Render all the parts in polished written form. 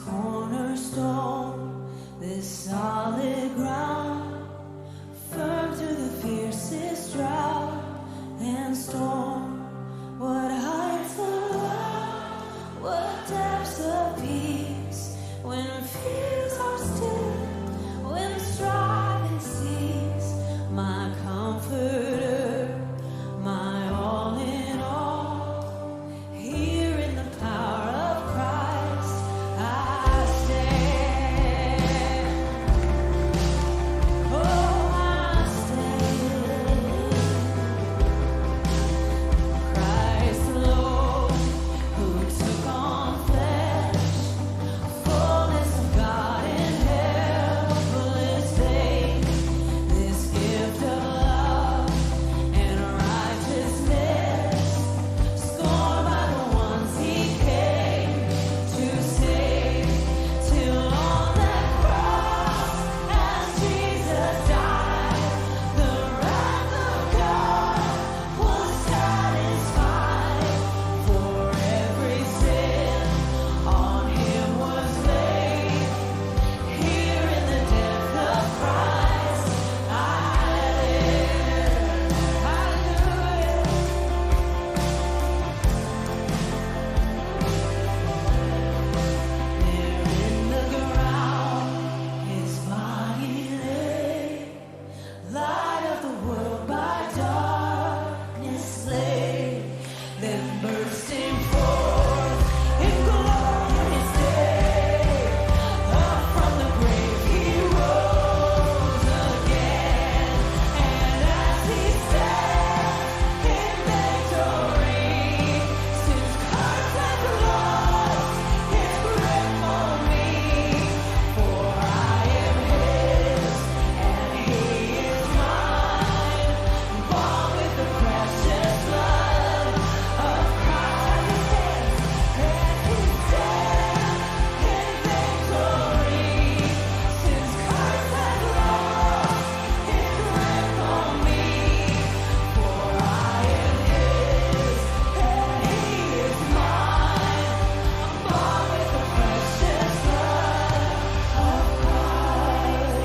cornerstone, this solid ground, firm through the fiercest drought and storm. What heights of love, what depths of peace, when fears are still, when striving cease. My comforter, my all in all, here in the power of Christ I stand. Oh, I stand. Christ alone, who took on flesh, fullness of God in helpless faith. This gift of love and righteousness, scorned by the ones He came to save. Till on that cross, as Jesus died, the wrath of God was satisfied. For every sin on Him was laid. Here in the death of Christ I live. Hallelujah. There in the ground His body lay, light of the world by darkness slain, then bursting forth in glorious day, up from the grave He rose again, and as He stands in victory, since curse and lost His grip on me, for I am His and He is mine, bought with the precious blood of Christ. And He stands in victory, since curse and lost His grip on me, for I am His and He is mine, bought with the precious blood of Christ.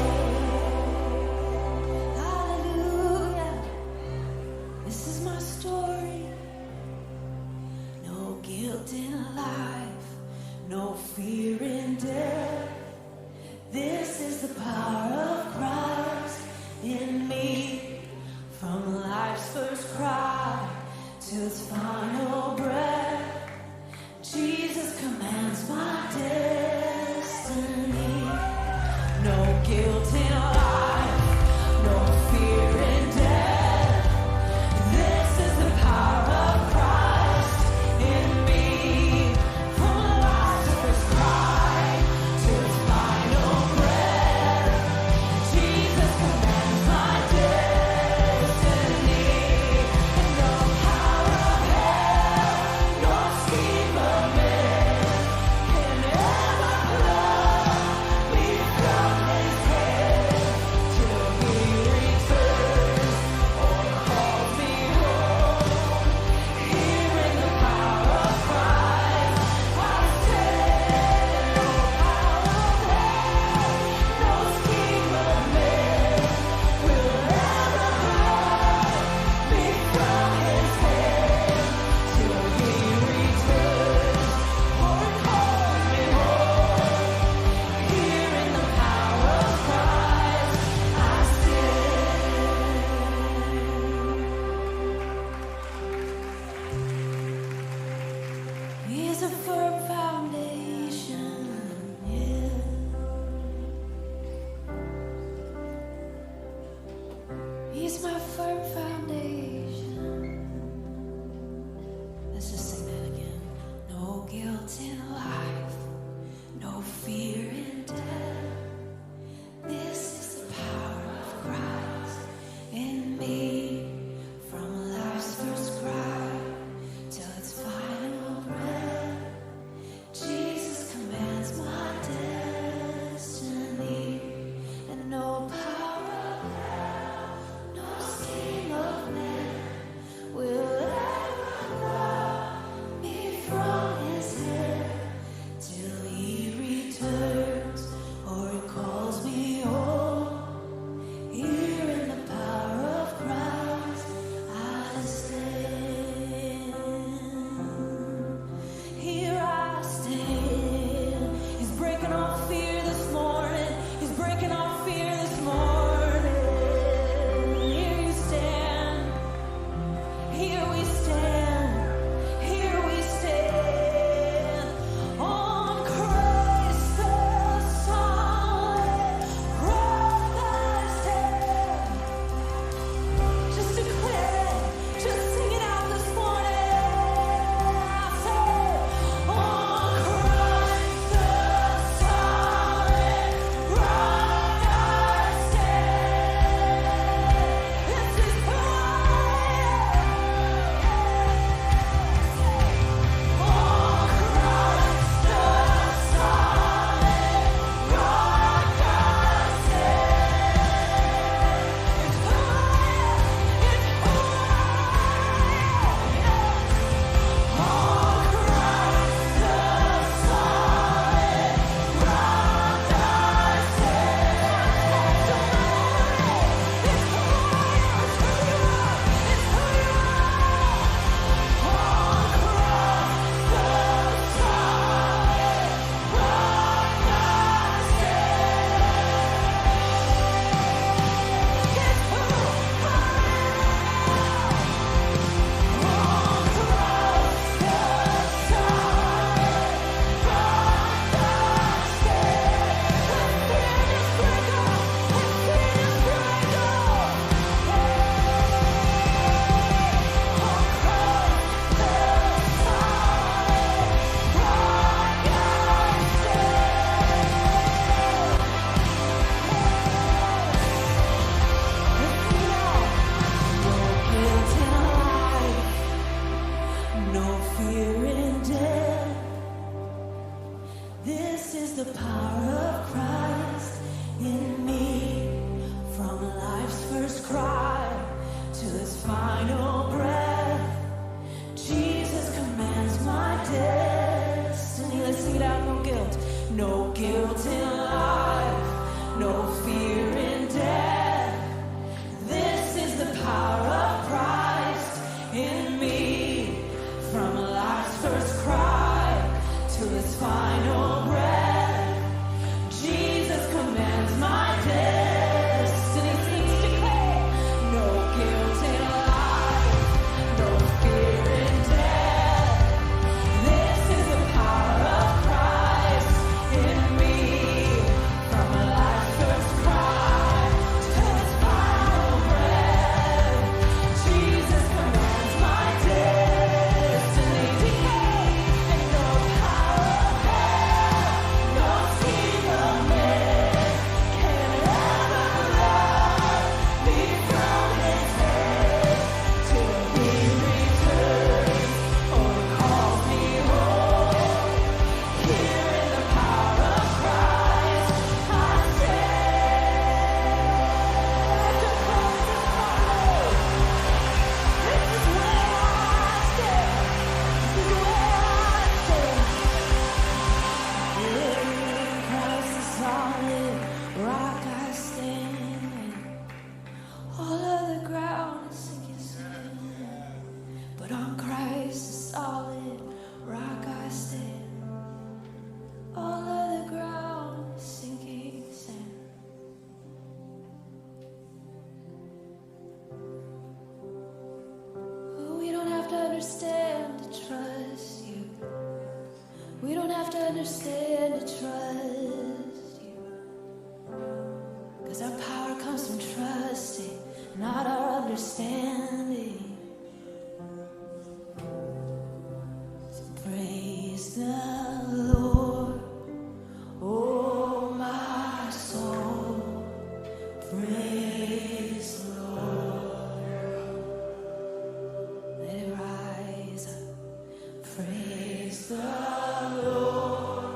Hallelujah. This is my story. No guilt in life, no fear in death. This is the power of Christ in me. From life's first cry to its final breath, Jesus commands my destiny. No guilt in life, no fear in death. This is the power of Christ in me. From life's first cry to its final breath, Jesus commands my destiny. No power of hell, no scheme of man can ever pluck me from His hand till He returns or calls me home. Here in the power of Christ I stand. No power of hell, no scheme of man will ever pluck me from His hand till He returns or calls me home. Here in the power of Christ I stand. He is a firm foundation, yeah. He's my firm foundation. Let's just sing that again. No guilt in life, no fear in death. This is the power of Christ in me. From life's first cry till its final breath, Jesus commands my destiny. And no power of hell, no scheme of the power of Christ in me. From life's first cry to his final breath, Jesus commands my destiny. Let's sing it out. No guilt. No guilt in life, no fear in death. This is the power of Christ in me. From life's first cry to his final breath, Jesus commands my destiny. Sings declare, no guilt in life, no fear in death. This is the power of Christ in me. From life's first cry to his final breath, Jesus commands my destiny. And no power of hell, no scheme of man can ever love me from his hand till he returns or calls me home. Here in the power of Christ I stand. This is where I stand. This is where I stand. In Christ the solid rock I stand. All of the ground is sinking sand, but on Christ the solid rock I stand. All of the ground is sinking sand. We don't have to understand to trust you. We don't have to understand to trust you. 'Cause our power comes from trusting, not our understanding. So praise the Lord, oh my soul. Praise the Lord. Let it rise up. Praise the Lord,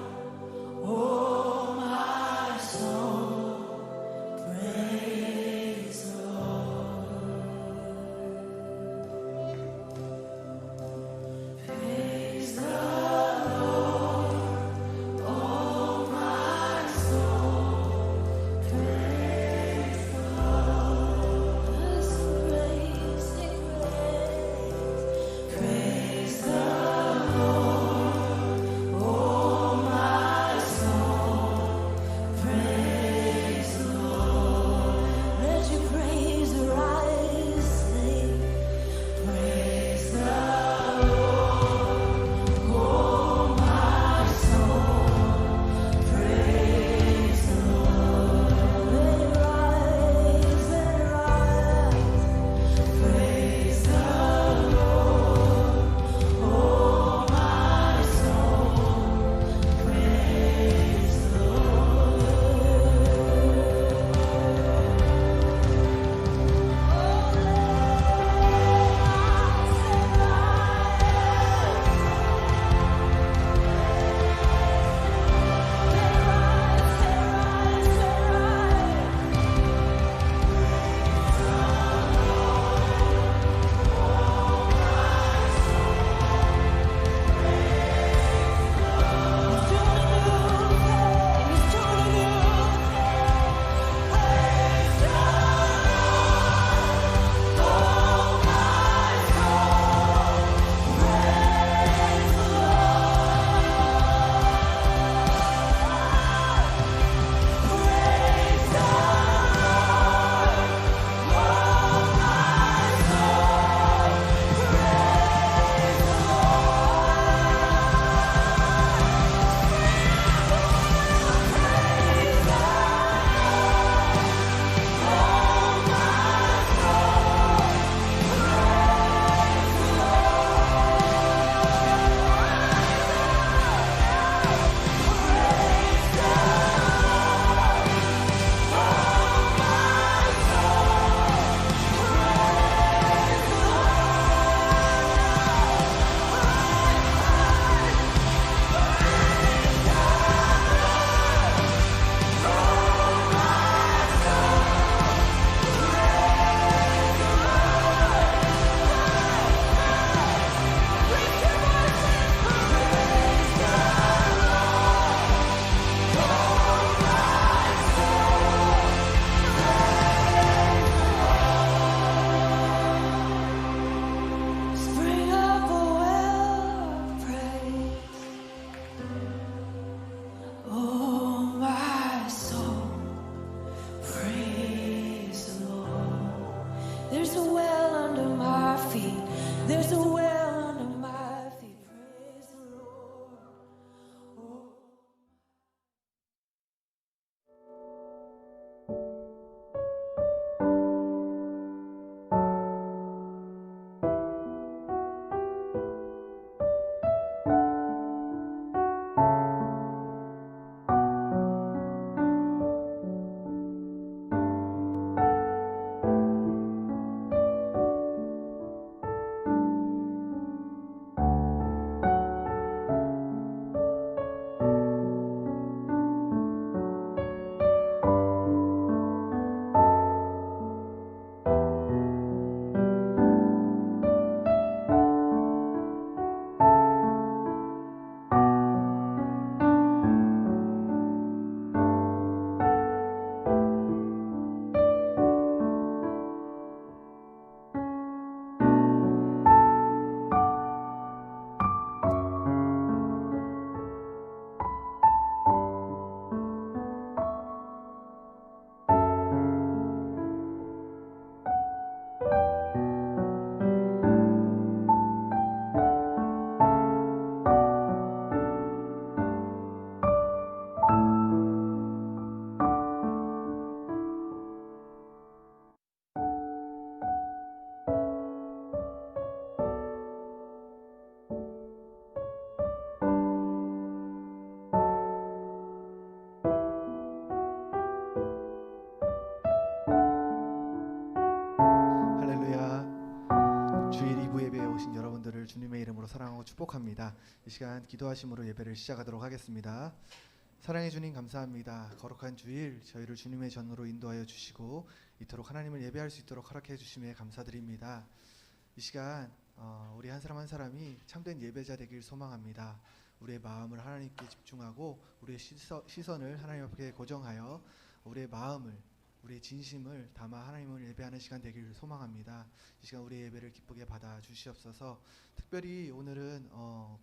사랑하고 축복합니다. 이 시간 기도하심으로 예배를 시작하도록 하겠습니다. 사랑해 주님 감사합니다. 거룩한 주일 저희를 주님의 전으로 인도하여 주시고 이토록 하나님을 예배할 수 있도록 허락해 주심에 감사드립니다. 이 시간 우리 한 사람 한 사람이 참된 예배자 되길 소망합니다. 우리의 마음을 하나님께 집중하고 우리의 시선을 하나님 앞에 고정하여 우리의 마음을 우리의 진심을 담아 하나님을 예배하는 시간 되기를 소망합니다. 이 시간 우리의 예배를 기쁘게 받아 주시옵소서. 특별히 오늘은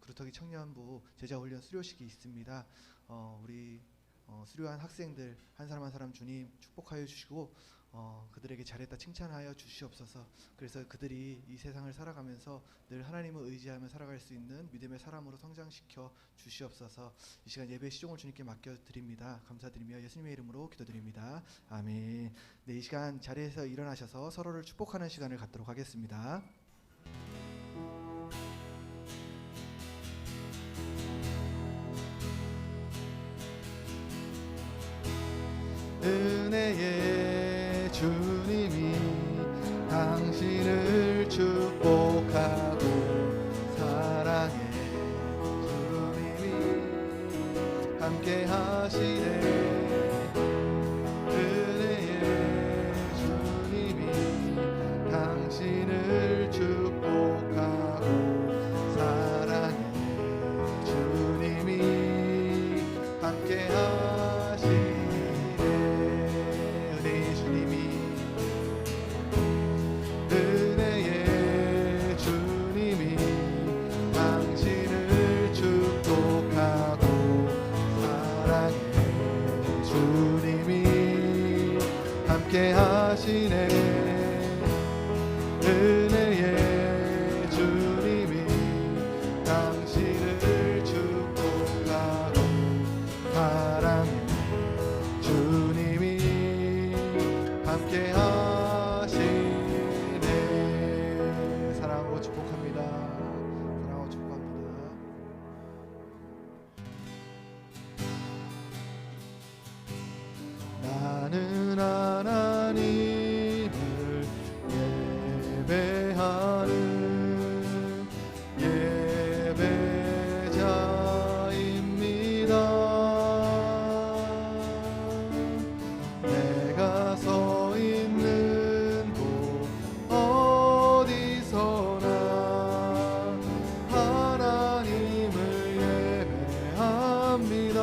그루터기 청년부 제자훈련 수료식이 있습니다. 우리 수료한 학생들 한 사람 한 사람 주님 축복하여 주시고 그들에게 잘했다 칭찬하여 주시옵소서. 그래서 그들이 이 세상을 살아가면서 늘 하나님을 의지하며 살아갈 수 있는 믿음의 사람으로 성장시켜 주시옵소서. 이 시간 예배 시종을 주님께 맡겨드립니다. 감사드리며 예수님의 이름으로 기도드립니다. 아멘. 네, 이 시간 자리에서 일어나셔서 서로를 축복하는 시간을 갖도록 하겠습니다. 은혜의 주님이 당신을 축복하고 사랑의 주님이 함께 하시네. 은혜의 주님이 당신을 축복하고 사랑의 주님이 함께 하시네. 함께 하시네. 은혜의 주님이 당신을 축복하고 사랑의 주님이 함께 하시네. 사랑하고 축복합니다. 사랑하고 축복합니다. 나는 하나님을 예배하는 예배자입니다. 내가 서 있는 곳 어디서나 하나님을 예배합니다.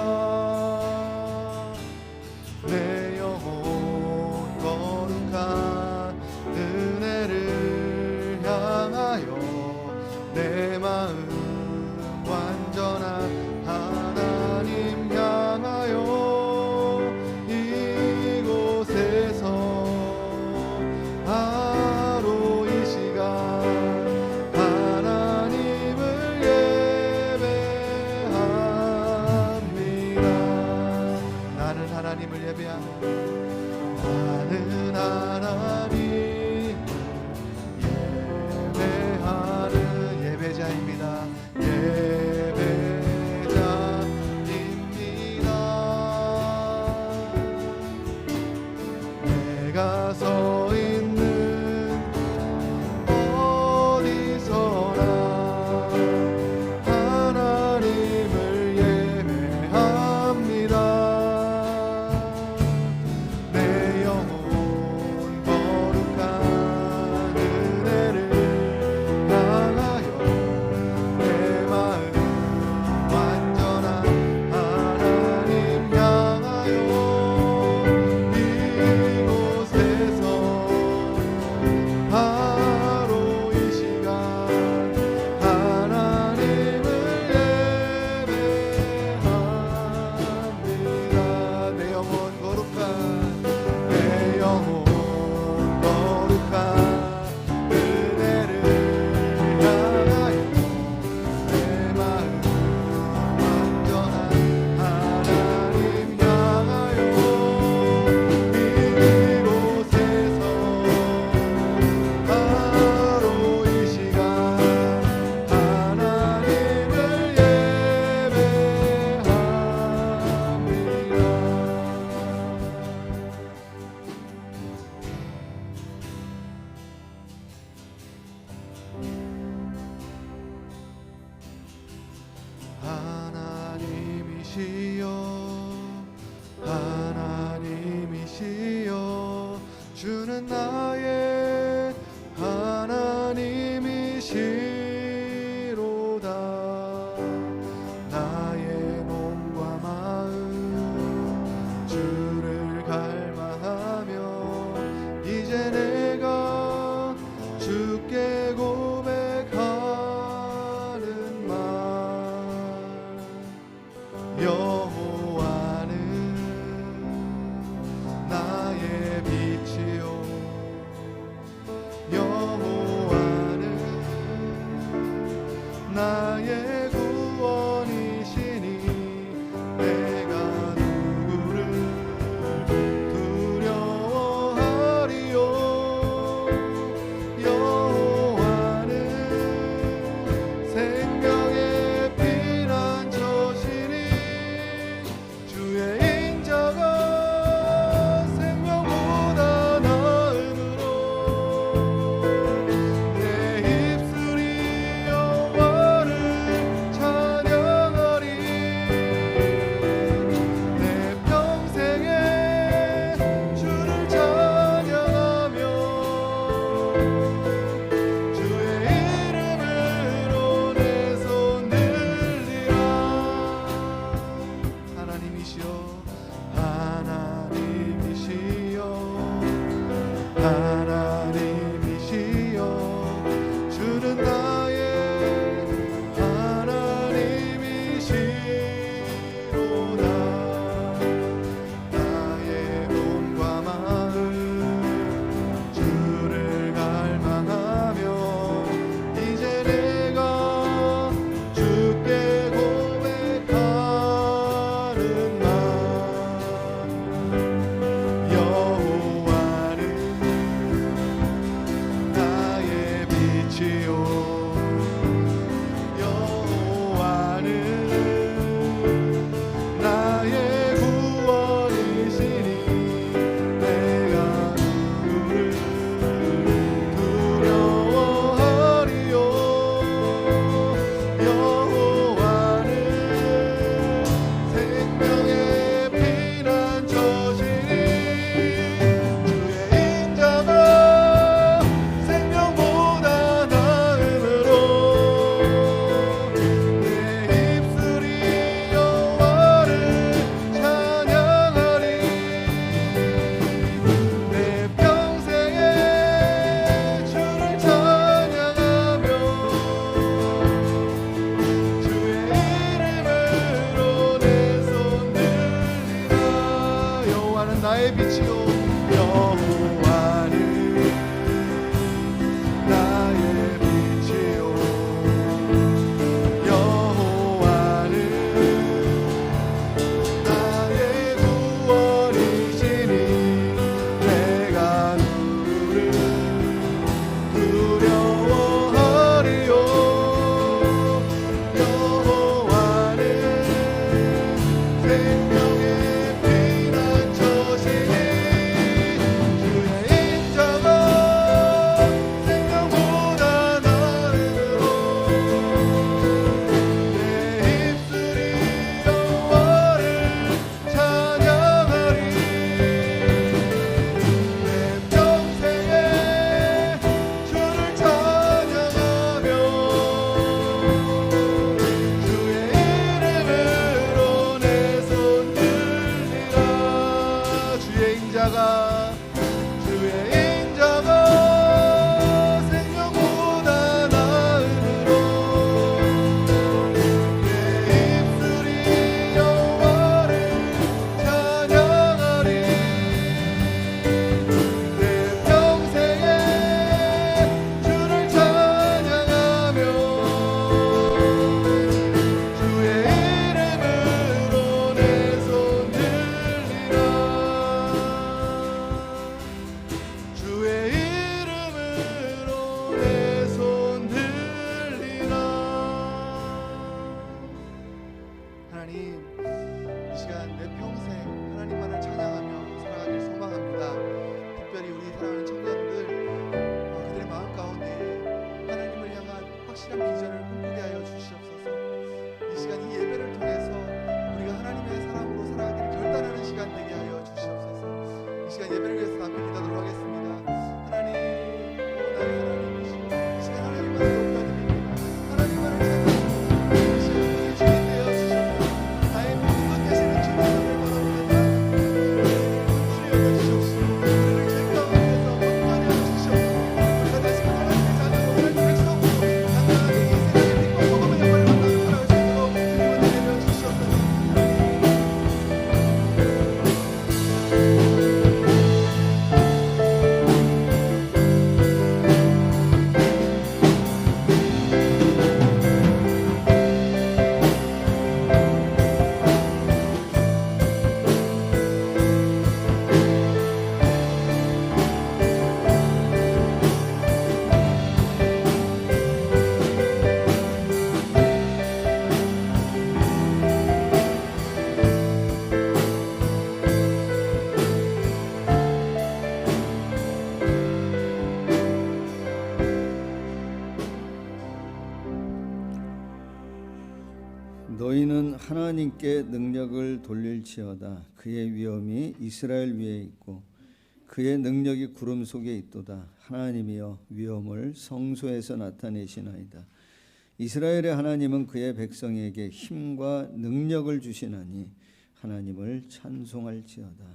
내 영혼 거룩한 은혜를 향하여 내 마음 완전한 하나님 향하여 이곳에서 바로 이 시간 하나님을 예배합니다. 나는 하나님을 예배하는 나는 하나님을 예배하는 예배자입니다. 예배자입니다. 내가 서 있는 어디서나 하나님을 예배합니다. 내 영혼 거룩한 빛이요 여호와는 나의 구원이시니 내가 누구를 두려워하리요 여호와는 생명의 피난처시니 주의 인자가 생명보다 나음으로 내 입술이 여호와를 찬양하리 내 평생에 주를 찬양하며 주의 이름으로 내 손 들리라 하나님이시여 하나님이시여 하나님이시여 주는 나의 하나님이시로다 나의 몸과 마음 주를 갈망하며 이제 내가 주께 고백하는 말 여호와는 나의 빛이요 여호와는 나의 구원이시니 내가 누구를 두려워하리요 여호와는 생명의 피난처시니 주의 인자가 생명보다 나음으로 내 입술이 여호와를 찬양하리 내 평생에 주를 찬양하며 주의 이름으로 내 손 들리라 여호와는 나의 빛이요 여호와는 나의 빛이요 여호와는 나의 구원이시니 내가 누구를 두려워하리요 여호와는 생명의 피난처시니 주의 하나님께 능력을 돌릴지어다. 그의 위엄이 이스라엘 위에 있고 그의 능력이 구름 속에 있도다. 하나님이여 위엄을 성소에서 나타내시나이다. 이스라엘의 하나님은 그의 백성에게 힘과 능력을 주시나니 하나님을 찬송할지어다.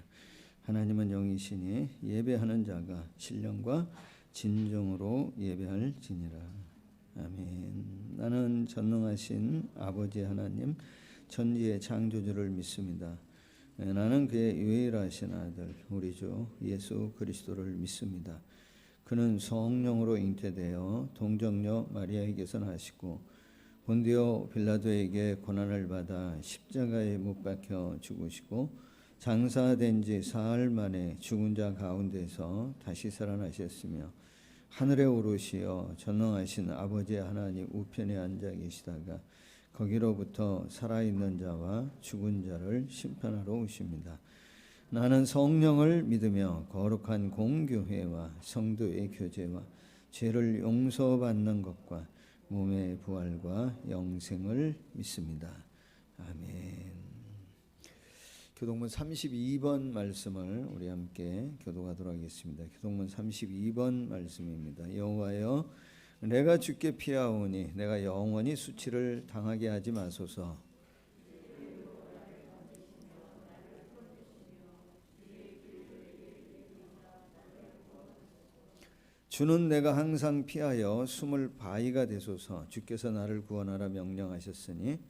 하나님은 영이시니 예배하는 자가 신령과 진정으로 예배할지니라. 아멘. 나는 전능하신 아버지 하나님 천지의 창조주를 믿습니다. 나는 그의 유일하신 아들 우리 주 예수 그리스도를 믿습니다. 그는 성령으로 잉태되어 동정녀 마리아에게서 나시고 본디오 빌라도에게 고난을 받아 십자가에 못 박혀 죽으시고 장사된 지 사흘 만에 죽은 자 가운데서 다시 살아나셨으며 하늘에 오르시어 전능하신 아버지 하나님 우편에 앉아 계시다가 거기로부터 살아있는 자와 죽은 자를 심판하러 오십니다. 나는 성령을 믿으며 거룩한 공교회와 성도의 교제와 죄를 용서받는 것과 몸의 부활과 영생을 믿습니다. 아멘. 교동문 32번 말씀을 우리 함께 교독하도록 하겠습니다. 교동문 32번 말씀입니다. 여호와여 내가 주께 피하오니 내가 영원히 수치를 당하게 하지 마소서. 주는 내가 항상 피하여 숨을 바위가 되소서. 주께서 나를 구원하라 명령하셨으니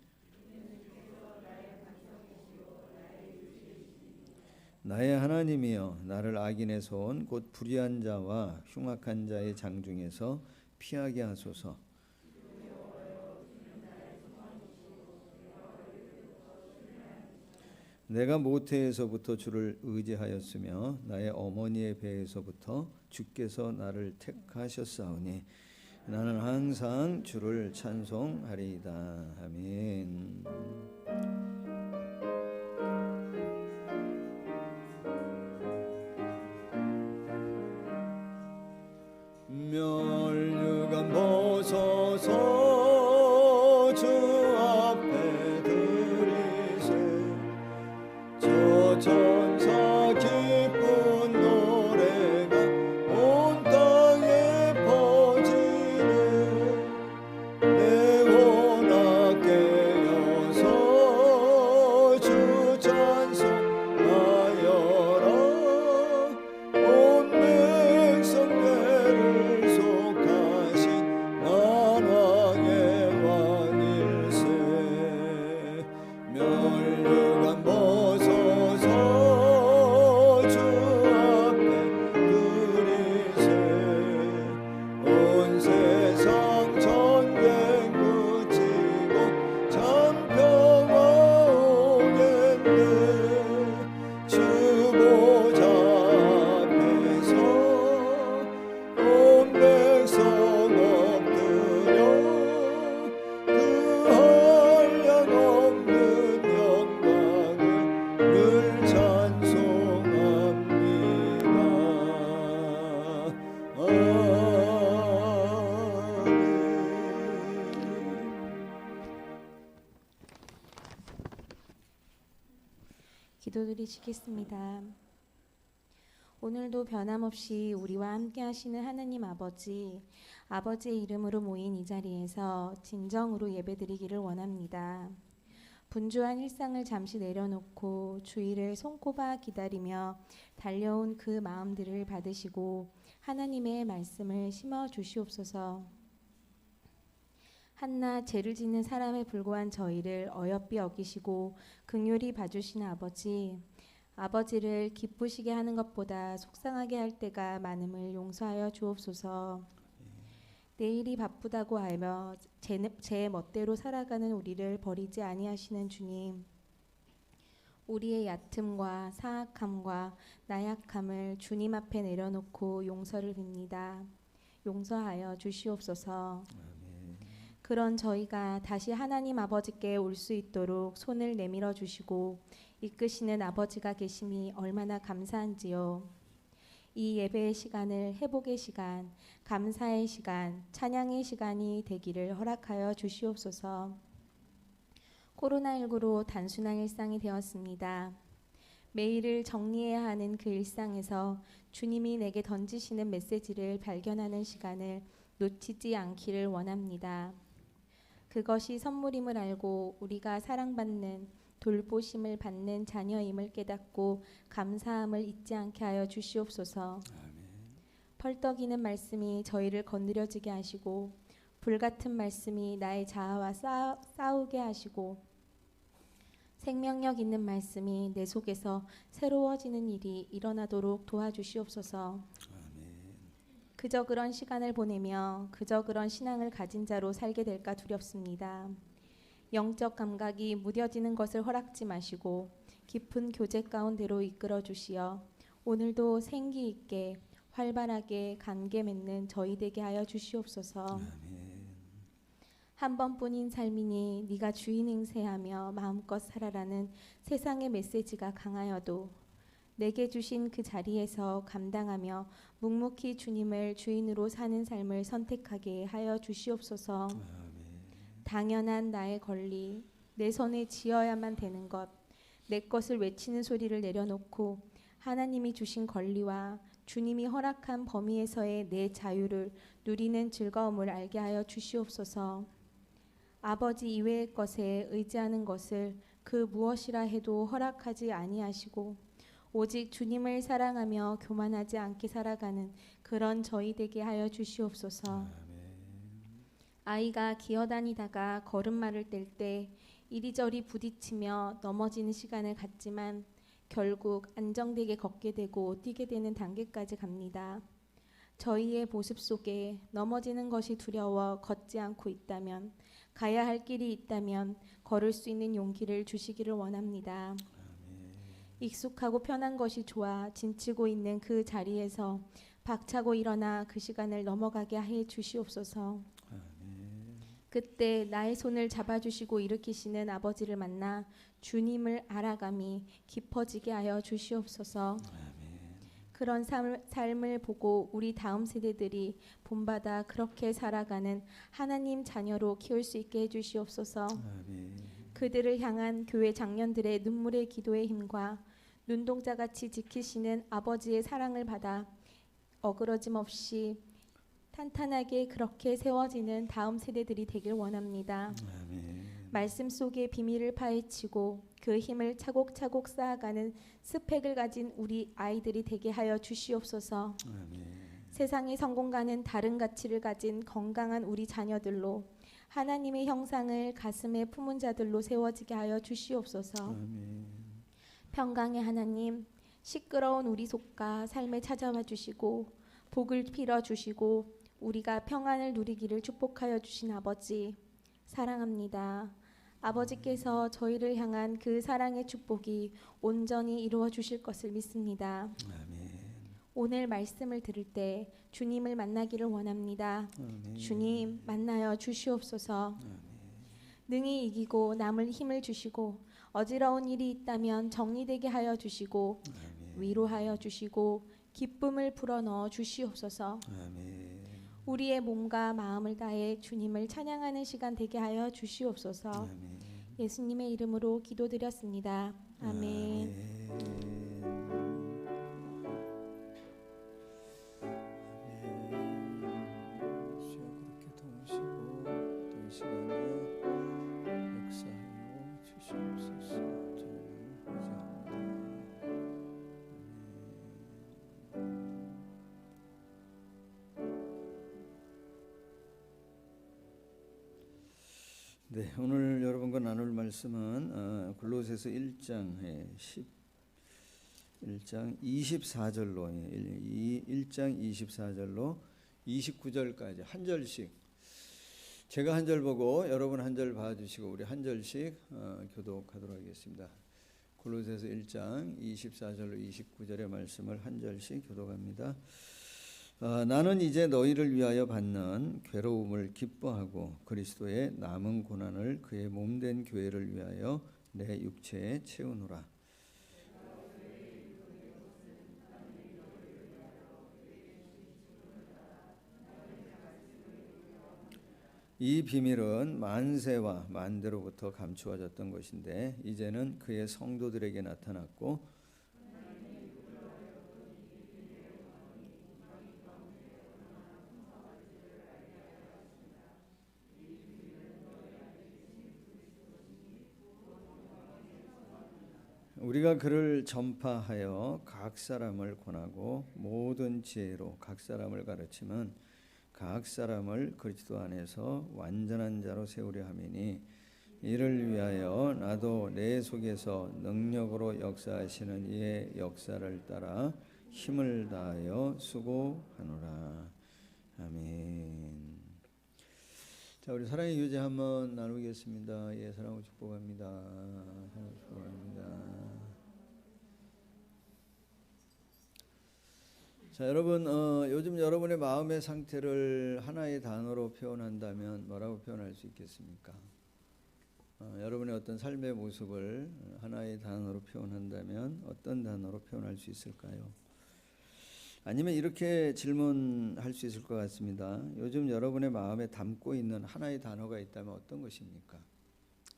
나의 하나님이여 나를 악인에서 온 곧 불의한 자와 흉악한 자의 장중에서 피하게 하소서. 내가 모태에서부터 주를 의지하였으며 나의 어머니의 배에서부터 주께서 나를 택하셨사오니 나는 항상 주를 찬송하리이다. 아멘. 멸류관 벗어서 주 앞에 드리세. 저 천사 기쁜 노래가 온 땅에 퍼지네. 내 혼악 깨어서 주 찬송하여라. 온 백성 죄를 속하신 만왕의 왕일세. 멸류관 벗어서 주 앞에 드리세. 온 세상 전쟁 그치고 참 평화 오겠네. 주 보좌 앞에서 온 백성 엎드려 그 한량없는 영광을 늘 찬송합니다. 기도드리시겠습니다. 오늘도 변함없이 우리와 함께 하시는 하나님 아버지의 이름으로 모인 이 자리에서 진정으로 예배드리기를 원합니다. 분주한 일상을 잠시 내려놓고 주일을 손꼽아 기다리며 달려온 그 마음들을 받으시고 하나님의 말씀을 심어 주시옵소서. 한낱 죄를 짓는 사람에 불과한 저희를 어여삐 여기시고 긍휼히 봐주시는 아버지를 기쁘시게 하는 것보다 속상하게 할 때가 많음을 용서하여 주옵소서. 내일이 바쁘다고 알며 제 멋대로 살아가는 우리를 버리지 아니하시는 주님, 우리의 얕음과 사악함과 나약함을 주님 앞에 내려놓고 용서를 빕니다. 용서하여 주시옵소서. 그런 저희가 다시 하나님 아버지께 올 수 있도록 손을 내밀어 주시고 이끄시는 아버지가 계심이 얼마나 감사한지요. 이 예배의 시간을 회복의 시간, 감사의 시간, 찬양의 시간이 되기를 허락하여 주시옵소서. 코로나19로 단순한 일상이 되었습니다. 매일을 정리해야 하는 그 일상에서 주님이 내게 던지시는 메시지를 발견하는 시간을 놓치지 않기를 원합니다. 그것이 선물임을 알고 우리가 사랑받는, 돌보심을 받는 자녀임을 깨닫고 감사함을 잊지 않게 하여 주시옵소서. 펄떡이는 말씀이 저희를 거느려지게 하시고 불같은 말씀이 나의 자아와 싸우게 하시고 생명력 있는 말씀이 내 속에서 새로워지는 일이 일어나도록 도와주시옵소서. 그저 그런 시간을 보내며 그저 그런 신앙을 가진 자로 살게 될까 두렵습니다. 영적 감각이 무뎌지는 것을 허락지 마시고 깊은 교제 가운데로 이끌어 주시어 오늘도 생기 있게 활발하게 관계 맺는 저희 되게 하여 주시옵소서. 한 번뿐인 삶이니 네가 주인 행세하며 마음껏 살아라는 세상의 메시지가 강하여도 내게 주신 그 자리에서 감당하며 묵묵히 주님을 주인으로 사는 삶을 선택하게 하여 주시옵소서. 당연한 나의 권리, 내 손에 쥐어야만 되는 것, 내 것을 외치는 소리를 내려놓고 하나님이 주신 권리와 주님이 허락한 범위에서의 내 자유를 누리는 즐거움을 알게 하여 주시옵소서. 아버지 이외의 것에 의지하는 것을 그 무엇이라 해도 허락하지 아니하시고 오직 주님을 사랑하며 교만하지 않게 살아가는 그런 저희 되게 하여 주시옵소서. 아이가 기어다니다가 걸음마를 뗄 때 이리저리 부딪히며 넘어지는 시간을 갖지만 결국 안정되게 걷게 되고 뛰게 되는 단계까지 갑니다. 저희의 모습 속에 넘어지는 것이 두려워 걷지 않고 있다면, 가야 할 길이 있다면 걸을 수 있는 용기를 주시기를 원합니다. 익숙하고 편한 것이 좋아 진치고 있는 그 자리에서 박차고 일어나 그 시간을 넘어가게 해 주시옵소서. 그때 나의 손을 잡아주시고 일으키시는 아버지를 만나 주님을 알아감이 깊어지게 하여 주시옵소서. 그런 삶을 보고 우리 다음 세대들이 본받아 그렇게 살아가는 하나님 자녀로 키울 수 있게 해주시옵소서. 그들을 향한 교회 장년들의 눈물의 기도의 힘과 눈동자같이 지키시는 아버지의 사랑을 받아 어그러짐 없이 탄탄하게 그렇게 세워지는 다음 세대들이 되길 원합니다. 말씀 속의 비밀을 파헤치고 그 힘을 차곡차곡 쌓아가는 스펙을 가진 우리 아이들이 되게 하여 주시옵소서. 세상의 성공과는 다른 가치를 가진 건강한 우리 자녀들로 하나님의 형상을 가슴에 품은 자들로 세워지게 하여 주시옵소서. 평강의 하나님, 시끄러운 우리 속과 삶에 찾아와 주시고 복을 빌어 주시고 우리가 평안을 누리기를 축복하여 주신 아버지, 사랑합니다. 아버지께서 저희를 향한 그 사랑의 축복이 온전히 이루어 주실 것을 믿습니다. 오늘 말씀을 들을 때 주님을 만나기를 원합니다. 주님 만나여 주시옵소서. 능히 이기고 남을 힘을 주시고 어지러운 일이 있다면 정리되게 하여 주시고 위로하여 주시고 기쁨을 불어넣어 주시옵소서. 우리의 몸과 마음을 다해 주님을 찬양하는 시간 되게 하여 주시옵소서. 예수님의 이름으로 기도드렸습니다. 아멘. 그렇게 도우시고 또 이 시간에 역사하여 주시옵소서. 저희는 의지합니다. 네, 오늘 여러분과 나눌 말씀은 골로새서 1장 1장 24절로 1장 24절로 29절까지 한 절씩, 제가 한 절 보고 여러분 한 절 봐주시고 우리 한 절씩 교독하도록 하겠습니다. 골로새서 1장 24절로 29절의 말씀을 한 절씩 교독합니다. 나는 이제 너희를 위하여 받는 괴로움을 기뻐하고 그리스도의 남은 고난을 그의 몸된 교회를 위하여 내 육체에 채우노라. 이 비밀은 만세와 만대로부터 감추어졌던 것인데 이제는 그의 성도들에게 나타났고 우리가 그를 전파하여 각 사람을 권하고 모든 지혜로 각 사람을 가르치면 각 사람을 그리스도 안에서 완전한 자로 세우려 함이니 이를 위하여 나도 내 속에서 능력으로 역사하시는 이의 역사를 따라 힘을 다하여 수고하노라. 아멘. 자, 우리 사랑의 교제 한번 나누겠습니다. 예, 사랑하고 축복합니다. 사랑하고 축복합니다. 자, 여러분, 요즘 여러분의 마음의 상태를 하나의 단어로 표현한다면 뭐라고 표현할 수 있겠습니까? 여러분의 어떤 삶의 모습을 하나의 단어로 표현한다면 어떤 단어로 표현할 수 있을까요? 아니면 이렇게 질문할 수 있을 것 같습니다. 요즘 여러분의 마음에 담고 있는 하나의 단어가 있다면 어떤 것입니까?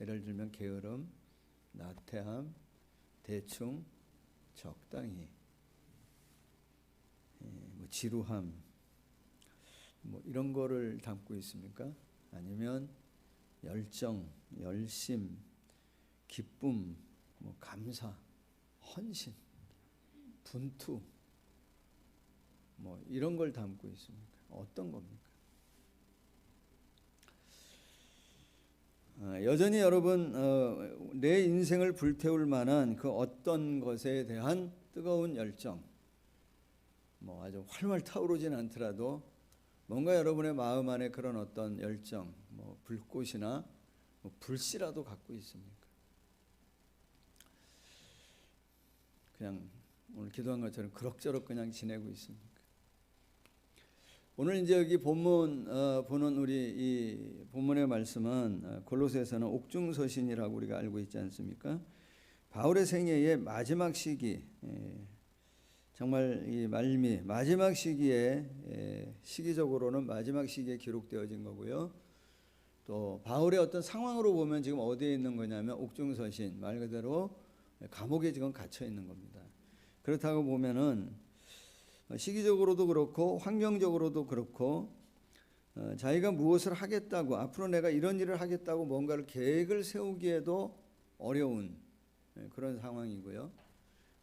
예를 들면 게으름, 나태함, 대충, 적당히, 뭐 지루함, 뭐 이런 거를 담고 있습니까? 아니면 열정, 열심, 기쁨, 뭐 감사, 헌신, 분투, 뭐 이런 걸 담고 있습니까? 어떤 겁니까? 여전히 여러분 내 인생을 불태울 만한 그 어떤 것에 대한 뜨거운 열정, 뭐 아주 활활 타오르진 않더라도 뭔가 여러분의 마음 안에 그런 어떤 열정, 뭐 불꽃이나 뭐 불씨라도 갖고 있습니까? 그냥 오늘 기도한 것처럼 그럭저럭 그냥 지내고 있습니까? 오늘 이제 여기 본문 보는 우리 이 본문의 말씀은 골로새서는 옥중서신이라고 우리가 알고 있지 않습니까? 바울의 생애의 마지막 시기, 정말 이 말미 마지막 시기에 시기적으로는 마지막 시기에 기록되어진 거고요. 또 바울의 어떤 상황으로 보면 지금 어디에 있는 거냐면 옥중서신, 말 그대로 감옥에 지금 갇혀 있는 겁니다. 그렇다고 보면은 시기적으로도 그렇고 환경적으로도 그렇고 자기가 무엇을 하겠다고, 앞으로 내가 이런 일을 하겠다고 뭔가를 계획을 세우기에도 어려운 그런 상황이고요.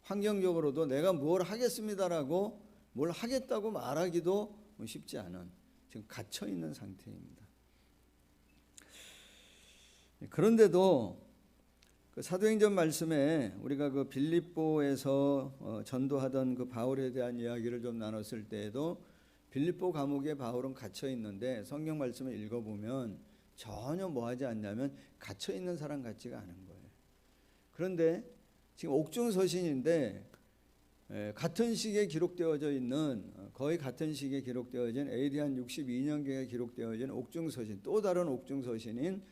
환경적으로도 내가 뭘 하겠습니다라고 뭘 하겠다고 말하기도 쉽지 않은 지금 갇혀 있는 상태입니다. 그런데도 그 사도행전 말씀에 우리가 그 빌립보에서 전도하던 그 바울에 대한 이야기를 좀 나눴을 때에도 빌립보 감옥에 바울은 갇혀 있는데 성경 말씀을 읽어보면 전혀 뭐하지 않냐면 갇혀 있는 사람 같지가 않은 거예요. 그런데 지금 옥중서신인데 같은 시기에 기록되어져 있는, 거의 같은 시기에 기록되어진 AD 한 62년경에 기록되어진 옥중서신, 또 다른 옥중서신인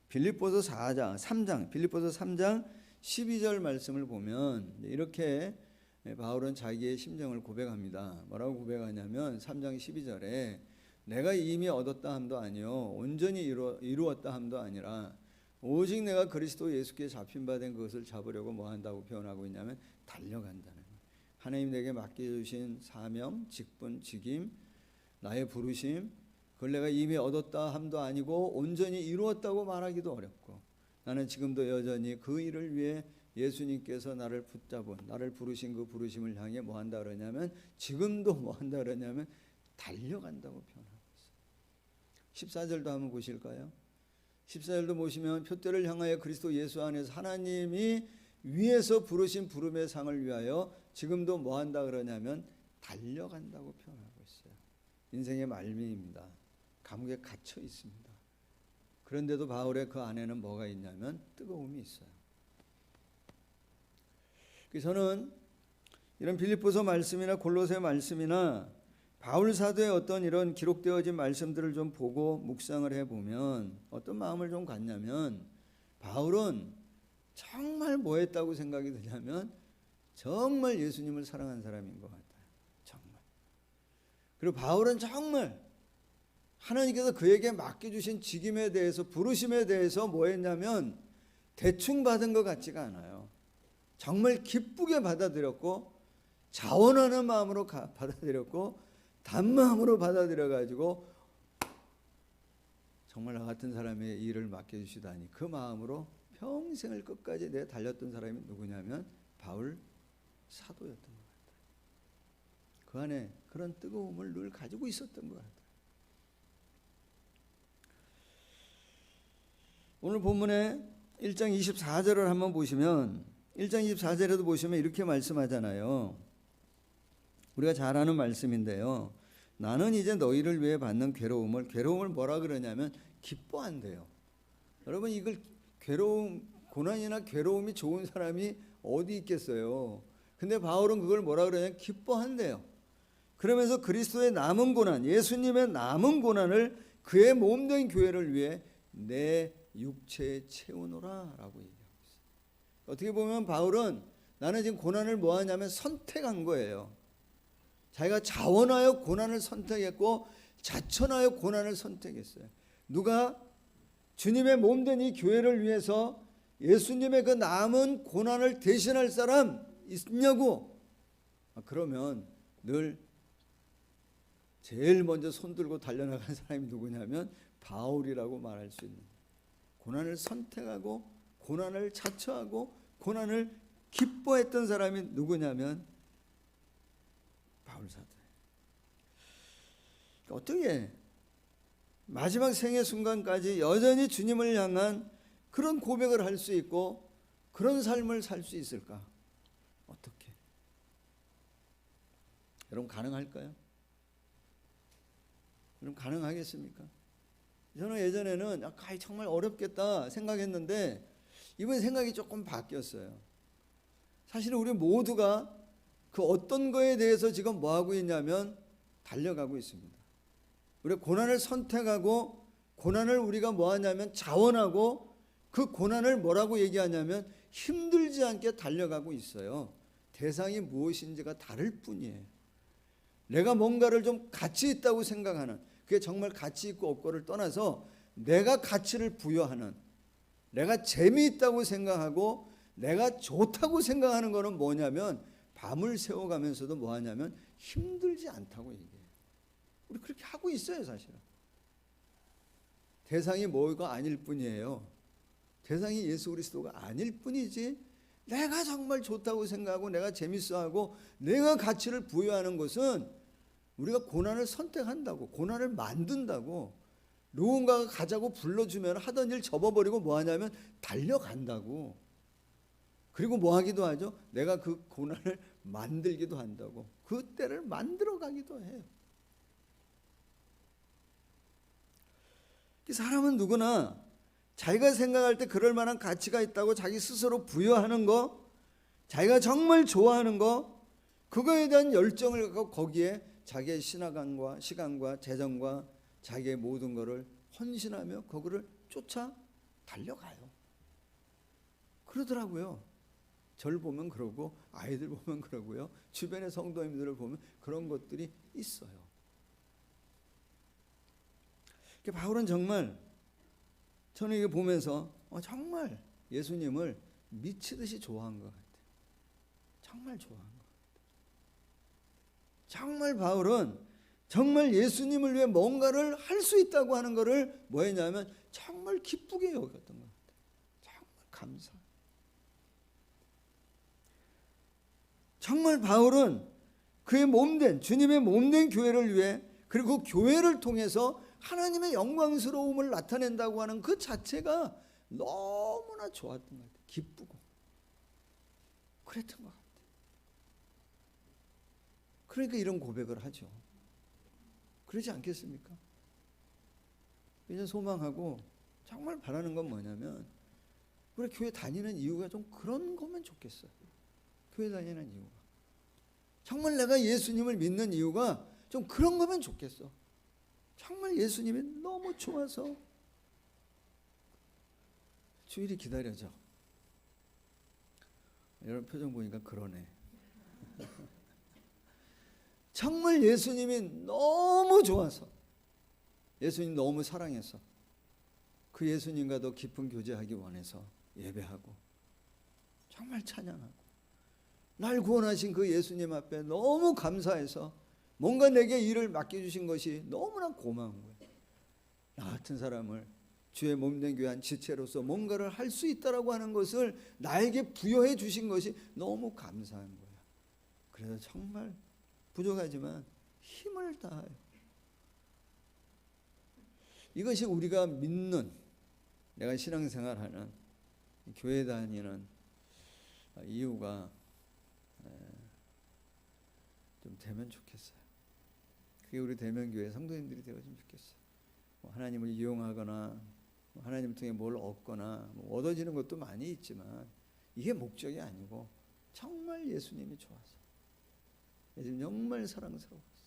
빌립보서 3장 빌립보서 3장 12절 말씀을 보면 이렇게 바울은 자기의 심정을 고백합니다. 뭐라고 고백하냐면 3장 12절에 내가 이미 얻었다 함도 아니요 온전히 이루었다 함도 아니라 오직 내가 그리스도 예수께 잡힌 바 된 그것을 잡으려고 뭐 한다고 표현하고 있냐면 달려간다는 거예요. 하나님 내게 맡겨주신 사명, 직분, 직임, 나의 부르심, 그걸 내가 이미 얻었다 함도 아니고 온전히 이루었다고 말하기도 어렵고, 나는 지금도 여전히 그 일을 위해 예수님께서 나를 붙잡은, 나를 부르신 그 부르심을 향해 뭐 한다 그러냐면, 지금도 뭐 한다 그러냐면 달려간다고 표현하고 있어요. 14절도 한번 보실까요? 14절도 보시면 표대를 향하여 그리스도 예수 안에서 하나님이 위에서 부르신 부름의 상을 위하여 지금도 뭐 한다 그러냐면 달려간다고 표현하고 있어요. 인생의 말미입니다. 감옥에 갇혀 있습니다. 그런데도 바울의 그 안에는 뭐가 있냐면 뜨거움이 있어요. 저는 이런 빌립보서 말씀이나 골로새 말씀이나 바울 사도의 어떤 이런 기록되어진 말씀들을 좀 보고 묵상을 해보면 어떤 마음을 좀 갖냐면, 바울은 정말 뭐 했다고 생각이 드냐면 정말 예수님을 사랑한 사람인 것 같아요. 정말. 그리고 바울은 정말 하나님께서 그에게 맡겨주신 직임에 대해서, 부르심에 대해서 뭐 했냐면 대충 받은 것 같지가 않아요. 정말 기쁘게 받아들였고 자원하는 마음으로 받아들였고 단마음으로 받아들여가지고 정말 나 같은 사람의 일을 맡겨주시다니 그 마음으로 평생을 끝까지 내 달렸던 사람이 누구냐면 바울 사도였던 것 같아요. 그 안에 그런 뜨거움을 늘 가지고 있었던 것 같아요. 오늘 본문에 1장 24절을 한번 보시면 1장 24절에도 보시면 이렇게 말씀하잖아요. 우리가 잘 아는 말씀인데요. 나는 이제 너희를 위해 받는 괴로움을 뭐라 그러냐면 기뻐한대요. 여러분 이걸 고난이나 괴로움이 좋은 사람이 어디 있겠어요. 근데 바울은 그걸 뭐라 그러냐면 기뻐한대요. 그러면서 그리스도의 남은 고난, 예수님의 남은 고난을 그의 몸된 교회를 위해 내 육체에 채우노라 라고 얘기하고 있어요. 어떻게 보면 바울은 나는 지금 고난을 뭐 하냐면 선택한 거예요. 자기가 자원하여 고난을 선택했고 자천하여 고난을 선택했어요. 누가 주님의 몸된 이 교회를 위해서 예수님의 그 남은 고난을 대신할 사람 있냐고? 그러면 늘 제일 먼저 손들고 달려나간 사람이 누구냐면 바울이라고 말할 수 있는, 고난을 선택하고 고난을 자처하고 고난을 기뻐했던 사람이 누구냐면 바울 사도예요. 어떻게 마지막 생의 순간까지 여전히 주님을 향한 그런 고백을 할 수 있고 그런 삶을 살 수 있을까? 어떻게? 여러분 가능할까요? 여러분 가능하겠습니까? 저는 예전에는 정말 어렵겠다 생각했는데 이번 생각이 조금 바뀌었어요. 사실은 우리 모두가 그 어떤 거에 대해서 지금 뭐 하고 있냐면 달려가고 있습니다. 우리가 고난을 선택하고 고난을 우리가 뭐 하냐면 자원하고 그 고난을 뭐라고 얘기하냐면 힘들지 않게 달려가고 있어요. 대상이 무엇인지가 다를 뿐이에요. 내가 뭔가를 좀 가치 있다고 생각하는, 그게 정말 가치 있고 없고를 떠나서 내가 가치를 부여하는, 내가 재미있다고 생각하고 내가 좋다고 생각하는 거는 뭐냐면 밤을 새워가면서도 뭐 하냐면 힘들지 않다고 얘기해요. 우리 그렇게 하고 있어요. 사실은 대상이 뭐가 아닐 뿐이에요. 대상이 예수 그리스도가 아닐 뿐이지 내가 정말 좋다고 생각하고 내가 재밌어하고 내가 가치를 부여하는 것은 우리가 고난을 선택한다고, 고난을 만든다고, 누군가가 가자고 불러주면 하던 일 접어버리고 뭐 하냐면 달려간다고. 그리고 뭐 하기도 하죠? 내가 그 고난을 만들기도 한다고. 그 때를 만들어 가기도 해요. 사람은 누구나 자기가 생각할 때 그럴 만한 가치가 있다고 자기 스스로 부여하는 거, 자기가 정말 좋아하는 거, 그거에 대한 열정을 갖고 거기에 자기의 신앙과 시간과 재정과 자기의 모든 것을 헌신하며 거기를 쫓아 달려가요. 그러더라고요. 저를 보면 그러고 아이들 보면 그러고요. 주변의 성도님들을 보면 그런 것들이 있어요. 바울은 정말 저는 이거 보면서 정말 예수님을 미치듯이 좋아한 것 같아요. 정말 좋아한 것 같아요. 정말 바울은 정말 예수님을 위해 뭔가를 할 수 있다고 하는 것을 뭐 했냐면 정말 기쁘게 여겼던 것 같아요. 정말 감사. 정말 바울은 그의 몸된, 주님의 몸된 교회를 위해, 그리고 그 교회를 통해서 하나님의 영광스러움을 나타낸다고 하는 그 자체가 너무나 좋았던 것 같아요. 기쁘고 그랬던 것 같아요. 그러니까 이런 고백을 하죠. 그러지 않겠습니까? 이제 소망하고 정말 바라는 건 뭐냐면 우리 교회 다니는 이유가 좀 그런 거면 좋겠어요. 교회 다니는 이유가 정말 내가 예수님을 믿는 이유가 좀 그런 거면 좋겠어. 정말 예수님이 너무 좋아서 주일이 기다려져. 여러분 표정 보니까 그러네. 정말 예수님이 너무 좋아서 예수님 너무 사랑해서 그 예수님과 더 깊은 교제하기 원해서 예배하고 정말 찬양하고 날 구원하신 그 예수님 앞에 너무 감사해서 뭔가 내게 일을 맡겨주신 것이 너무나 고마운 거예요. 나 같은 사람을 주의 몸된 교회 한 지체로서 뭔가를 할 수 있다라고 하는 것을 나에게 부여해 주신 것이 너무 감사한 거예요. 그래서 정말 부족하지만 힘을 다해요. 이것이 우리가 믿는, 내가 신앙생활하는, 교회 다니는 이유가 좀 되면 좋겠어요. 그게 우리 대면교회 성도님들이 되어주면 좋겠어요. 하나님을 이용하거나 하나님 통해 뭘 얻거나 얻어지는 것도 많이 있지만 이게 목적이 아니고 정말 예수님이 좋아서, 예수님 정말 사랑스러웠어요.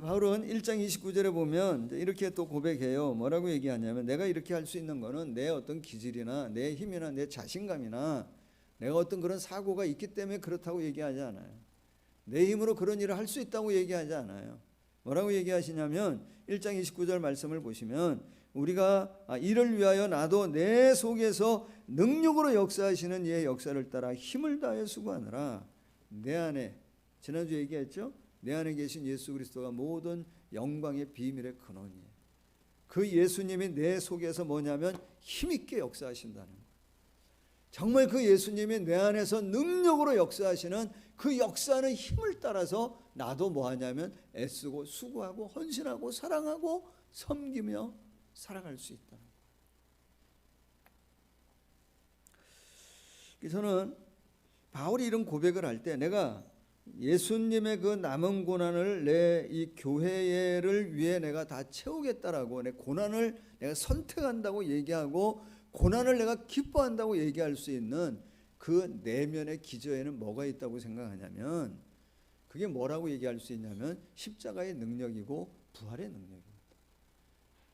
바울은 1장 29절에 보면 이렇게 또 고백해요. 뭐라고 얘기하냐면, 내가 이렇게 할 수 있는 거는 내 어떤 기질이나 내 힘이나 내 자신감이나 내가 어떤 그런 사고가 있기 때문에 그렇다고 얘기하지 않아요. 내 힘으로 그런 일을 할 수 있다고 얘기하지 않아요. 뭐라고 얘기하시냐면 1장 29절 말씀을 보시면, 우리가 이를 위하여 나도 내 속에서 능력으로 역사하시는 이의 역사를 따라 힘을 다하여 수고하느라 내 안에, 지난주 얘기했죠? 내 안에 계신 예수 그리스도가 모든 영광의 비밀의 근원이에요. 그 예수님이 내 속에서 뭐냐면 힘있게 역사하신다는 거예요. 정말 그 예수님이 내 안에서 능력으로 역사하시는 그 역사하는 힘을 따라서 나도 뭐하냐면 애쓰고 수고하고 헌신하고 사랑하고 섬기며 살아갈 수 있다. 저는 바울이 이런 고백을 할 때, 내가 예수님의 그 남은 고난을 내 이 교회를 위해 내가 다 채우겠다라고, 내 고난을 내가 선택한다고 얘기하고 고난을 내가 기뻐한다고 얘기할 수 있는 그 내면의 기저에는 뭐가 있다고 생각하냐면, 그게 뭐라고 얘기할 수 있냐면 십자가의 능력이고 부활의 능력입니다.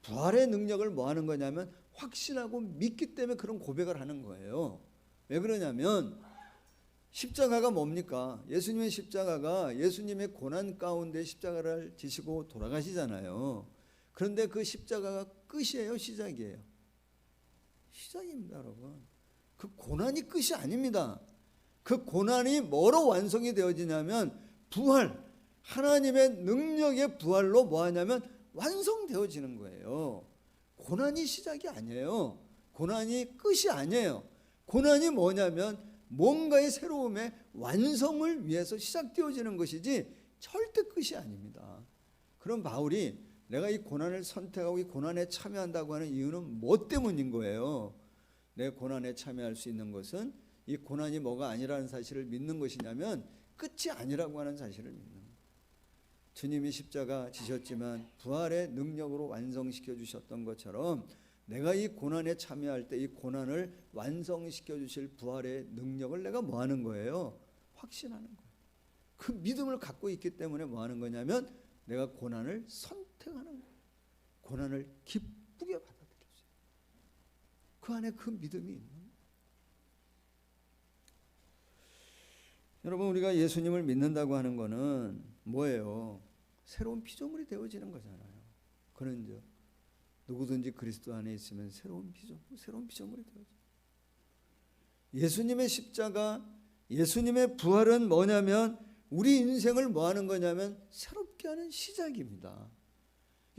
부활의 능력을 뭐 하는 거냐면 확신하고 믿기 때문에 그런 고백을 하는 거예요. 왜 그러냐면 십자가가 뭡니까? 예수님의 십자가가 예수님의 고난 가운데 십자가를 지시고 돌아가시잖아요. 그런데 그 십자가가 끝이에요, 시작이에요? 시작입니다, 여러분. 그 고난이 끝이 아닙니다. 그 고난이 뭐로 완성이 되어지냐면 부활, 하나님의 능력의 부활로 뭐 하냐면 완성되어지는 거예요. 고난이 시작이 아니에요. 고난이 끝이 아니에요. 고난이 뭐냐면 뭔가의 새로움의 완성을 위해서 시작되어지는 것이지 절대 끝이 아닙니다. 그럼 바울이 내가 이 고난을 선택하고 이 고난에 참여한다고 하는 이유는 뭐 때문인 거예요? 내 고난에 참여할 수 있는 것은 이 고난이 뭐가 아니라는 사실을 믿는 것이냐면 끝이 아니라고 하는 사실을 믿는 거예요. 주님이 십자가 지셨지만 부활의 능력으로 완성시켜 주셨던 것처럼 내가 이 고난에 참여할 때 이 고난을 완성시켜 주실 부활의 능력을 내가 뭐 하는 거예요? 확신하는 거예요. 그 믿음을 갖고 있기 때문에 뭐 하는 거냐면 내가 고난을 선택하는 거예요. 고난을 기쁘게 받아들일 수 있어요. 그 안에 그 믿음이 있는 거예요. 여러분, 우리가 예수님을 믿는다고 하는 거는 뭐예요? 새로운 피조물이 되어지는 거잖아요. 그런즉 누구든지 그리스도 안에 있으면 새로운 피조물이 되어져요. 예수님의 십자가, 예수님의 부활은 뭐냐면 우리 인생을 뭐 하는 거냐면 새롭게 하는 시작입니다.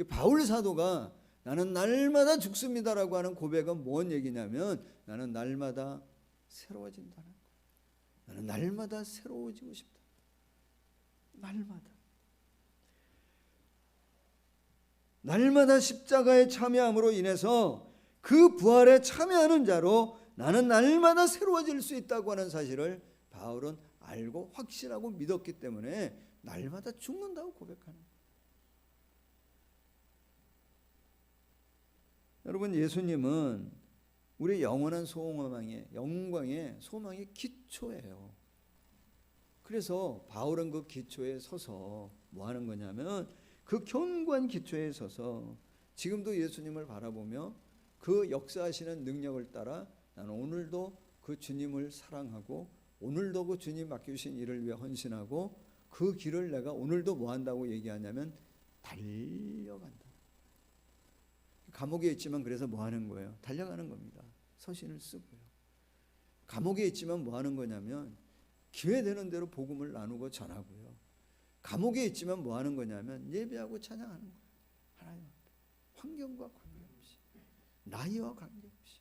바울 사도가 나는 날마다 죽습니다라고 하는 고백은 뭔 얘기냐면 나는 날마다 새로워진다는 거예요. 나는 날마다 새로워지고 싶다. 날마다 십자가에 참여함으로 인해서 그 부활에 참여하는 자로 나는 날마다 새로워질 수 있다고 하는 사실을 바울은 알고 확신하고 믿었기 때문에 날마다 죽는다고 고백하는 거예요. 여러분, 예수님은 우리 영원한 소망의 영광의 소망의 기초예요. 그래서 바울은 그 기초에 서서 뭐 하는 거냐면 그 견고한 기초에 서서 지금도 예수님을 바라보며 그 역사하시는 능력을 따라 나는 오늘도 그 주님을 사랑하고 오늘도 그 주님 맡겨주신 일을 위해 헌신하고 그 길을 내가 오늘도 뭐 한다고 얘기하냐면 달려간다. 감옥에 있지만 그래서 뭐 하는 거예요? 달려가는 겁니다. 서신을 쓰고요. 감옥에 있지만 뭐 하는 거냐면 기회 되는 대로 복음을 나누고 전하고요. 감옥에 있지만 뭐 하는 거냐면 예배하고 찬양하는 거예요. 하나님 앞에 환경과 관계없이, 나이와 관계없이.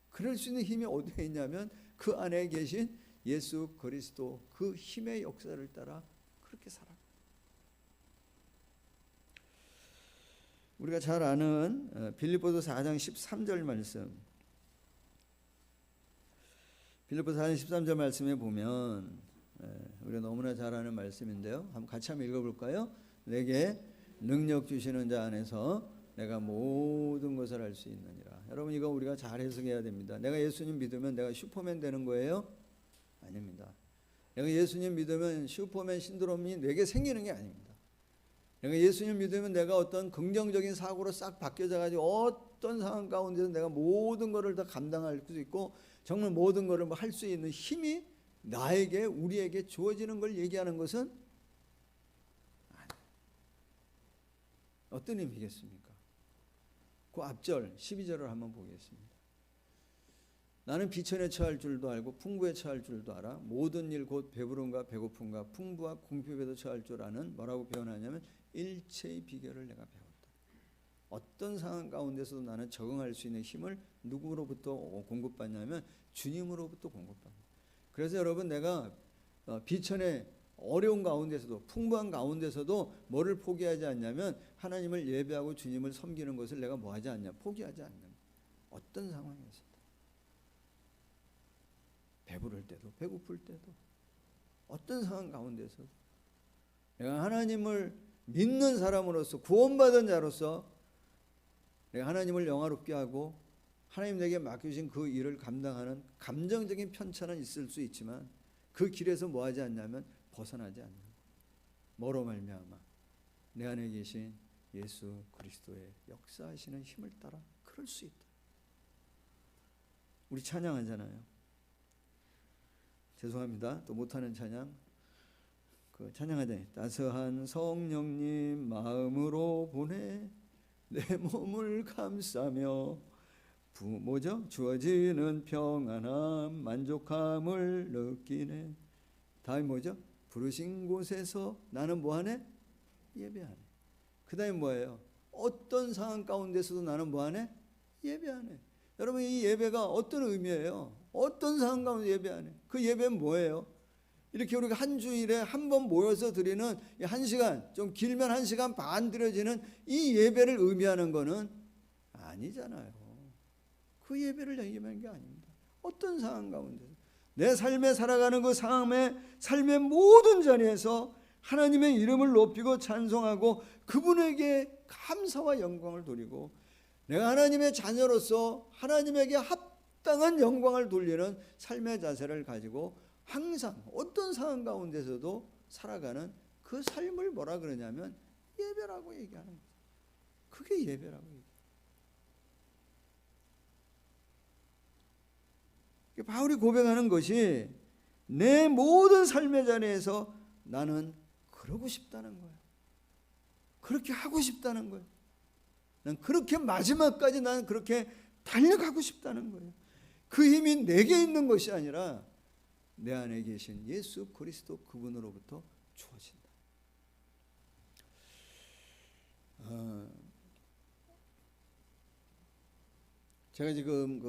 그럴 수 있는 힘이 어디에 있냐면 그 안에 계신 예수 그리스도 그 힘의 역사를 따라 그렇게 살아가요. 우리가 잘 아는 빌립보서 4장 13절 말씀, 빌립보서 4장 13절 말씀에 보면 우리가 너무나 잘 아는 말씀인데요. 한번 같이 한번 읽어볼까요? 내게 능력 주시는 자 안에서 내가 모든 것을 할 수 있느니라. 여러분 이거 우리가 잘 해석해야 됩니다. 내가 예수님 믿으면 내가 슈퍼맨 되는 거예요? 아닙니다. 내가 예수님 믿으면 슈퍼맨 신드롬이 내게 생기는 게 아닙니다. 내가 예수님 믿으면 내가 어떤 긍정적인 사고로 싹 바뀌어져 가지고 어떤 상황 가운데서 내가 모든 것을 다 감당할 수 있고 정말 모든 것을 할 수 있는 힘이 나에게 우리에게 주어지는 걸 얘기하는 것은 어떤 의미겠습니까? 그 앞절 12절을 한번 보겠습니다. 나는 비천에 처할 줄도 알고 풍부에 처할 줄도 알아. 모든 일 곧 배부름과 배고픔과 풍부와 궁핍에도 처할 줄 아는 뭐라고 표현하냐면 일체의 비결을 내가 배웠다. 어떤 상황 가운데서도 나는 적응할 수 있는 힘을 누구로부터 공급받냐면 주님으로부터 공급받는다. 그래서 여러분 내가 비천의 어려운 가운데서도 풍부한 가운데서도 뭐를 포기하지 않냐면 하나님을 예배하고 주님을 섬기는 것을 내가 뭐하지 않냐? 포기하지 않는 거예요. 어떤 상황에서도 배부를 때도 배고플 때도 어떤 상황 가운데서도 내가 하나님을 믿는 사람으로서 구원받은 자로서 내가 하나님을 영화롭게 하고 하나님 내게 맡기신 그 일을 감당하는 감정적인 편차는 있을 수 있지만 그 길에서 뭐하지 않냐면 벗어나지 않는 거예요. 뭐로 말미암아 내 안에 계신 예수 그리스도의 역사하시는 힘을 따라 그럴 수 있다. 우리 찬양하잖아요. 죄송합니다. 또 못하는 찬양. 그 찬양하잖아요. 따스한 성령님 마음으로 보내 내 몸을 감싸며 뭐죠? 주어지는 평안함 만족함을 느끼네. 다음에 뭐죠? 부르신 곳에서 나는 뭐하네? 예배하네. 그 다음에 뭐예요? 어떤 상황 가운데서도 나는 뭐하네? 예배하네. 여러분 이 예배가 어떤 의미예요? 어떤 상황 가운데 예배하네. 그 예배는 뭐예요? 이렇게 우리가 한 주일에 한 번 모여서 드리는 한 시간, 좀 길면 1시간 반 드려지는 이 예배를 의미하는 거는 아니잖아요. 그 예배를 의미하는 게 아닙니다. 어떤 상황 가운데 내 삶에 살아가는 그 삶의 모든 자리에서 하나님의 이름을 높이고 찬송하고 그분에게 감사와 영광을 돌리고 내가 하나님의 자녀로서 하나님에게 합당한 영광을 돌리는 삶의 자세를 가지고 항상 어떤 상황 가운데서도 살아가는 그 삶을 뭐라 그러냐면 예배라고 얘기하는 거예요. 그게 예배라고 얘기해요. 바울이 고백하는 것이 내 모든 삶의 자리에서 나는 그러고 싶다는 거예요. 그렇게 하고 싶다는 거예요. 난 그렇게 마지막까지 나는 그렇게 달려가고 싶다는 거예요. 그 힘이 내게 있는 것이 아니라 내 안에 계신 예수 그리스도 그분으로부터 주어진다. 제가 지금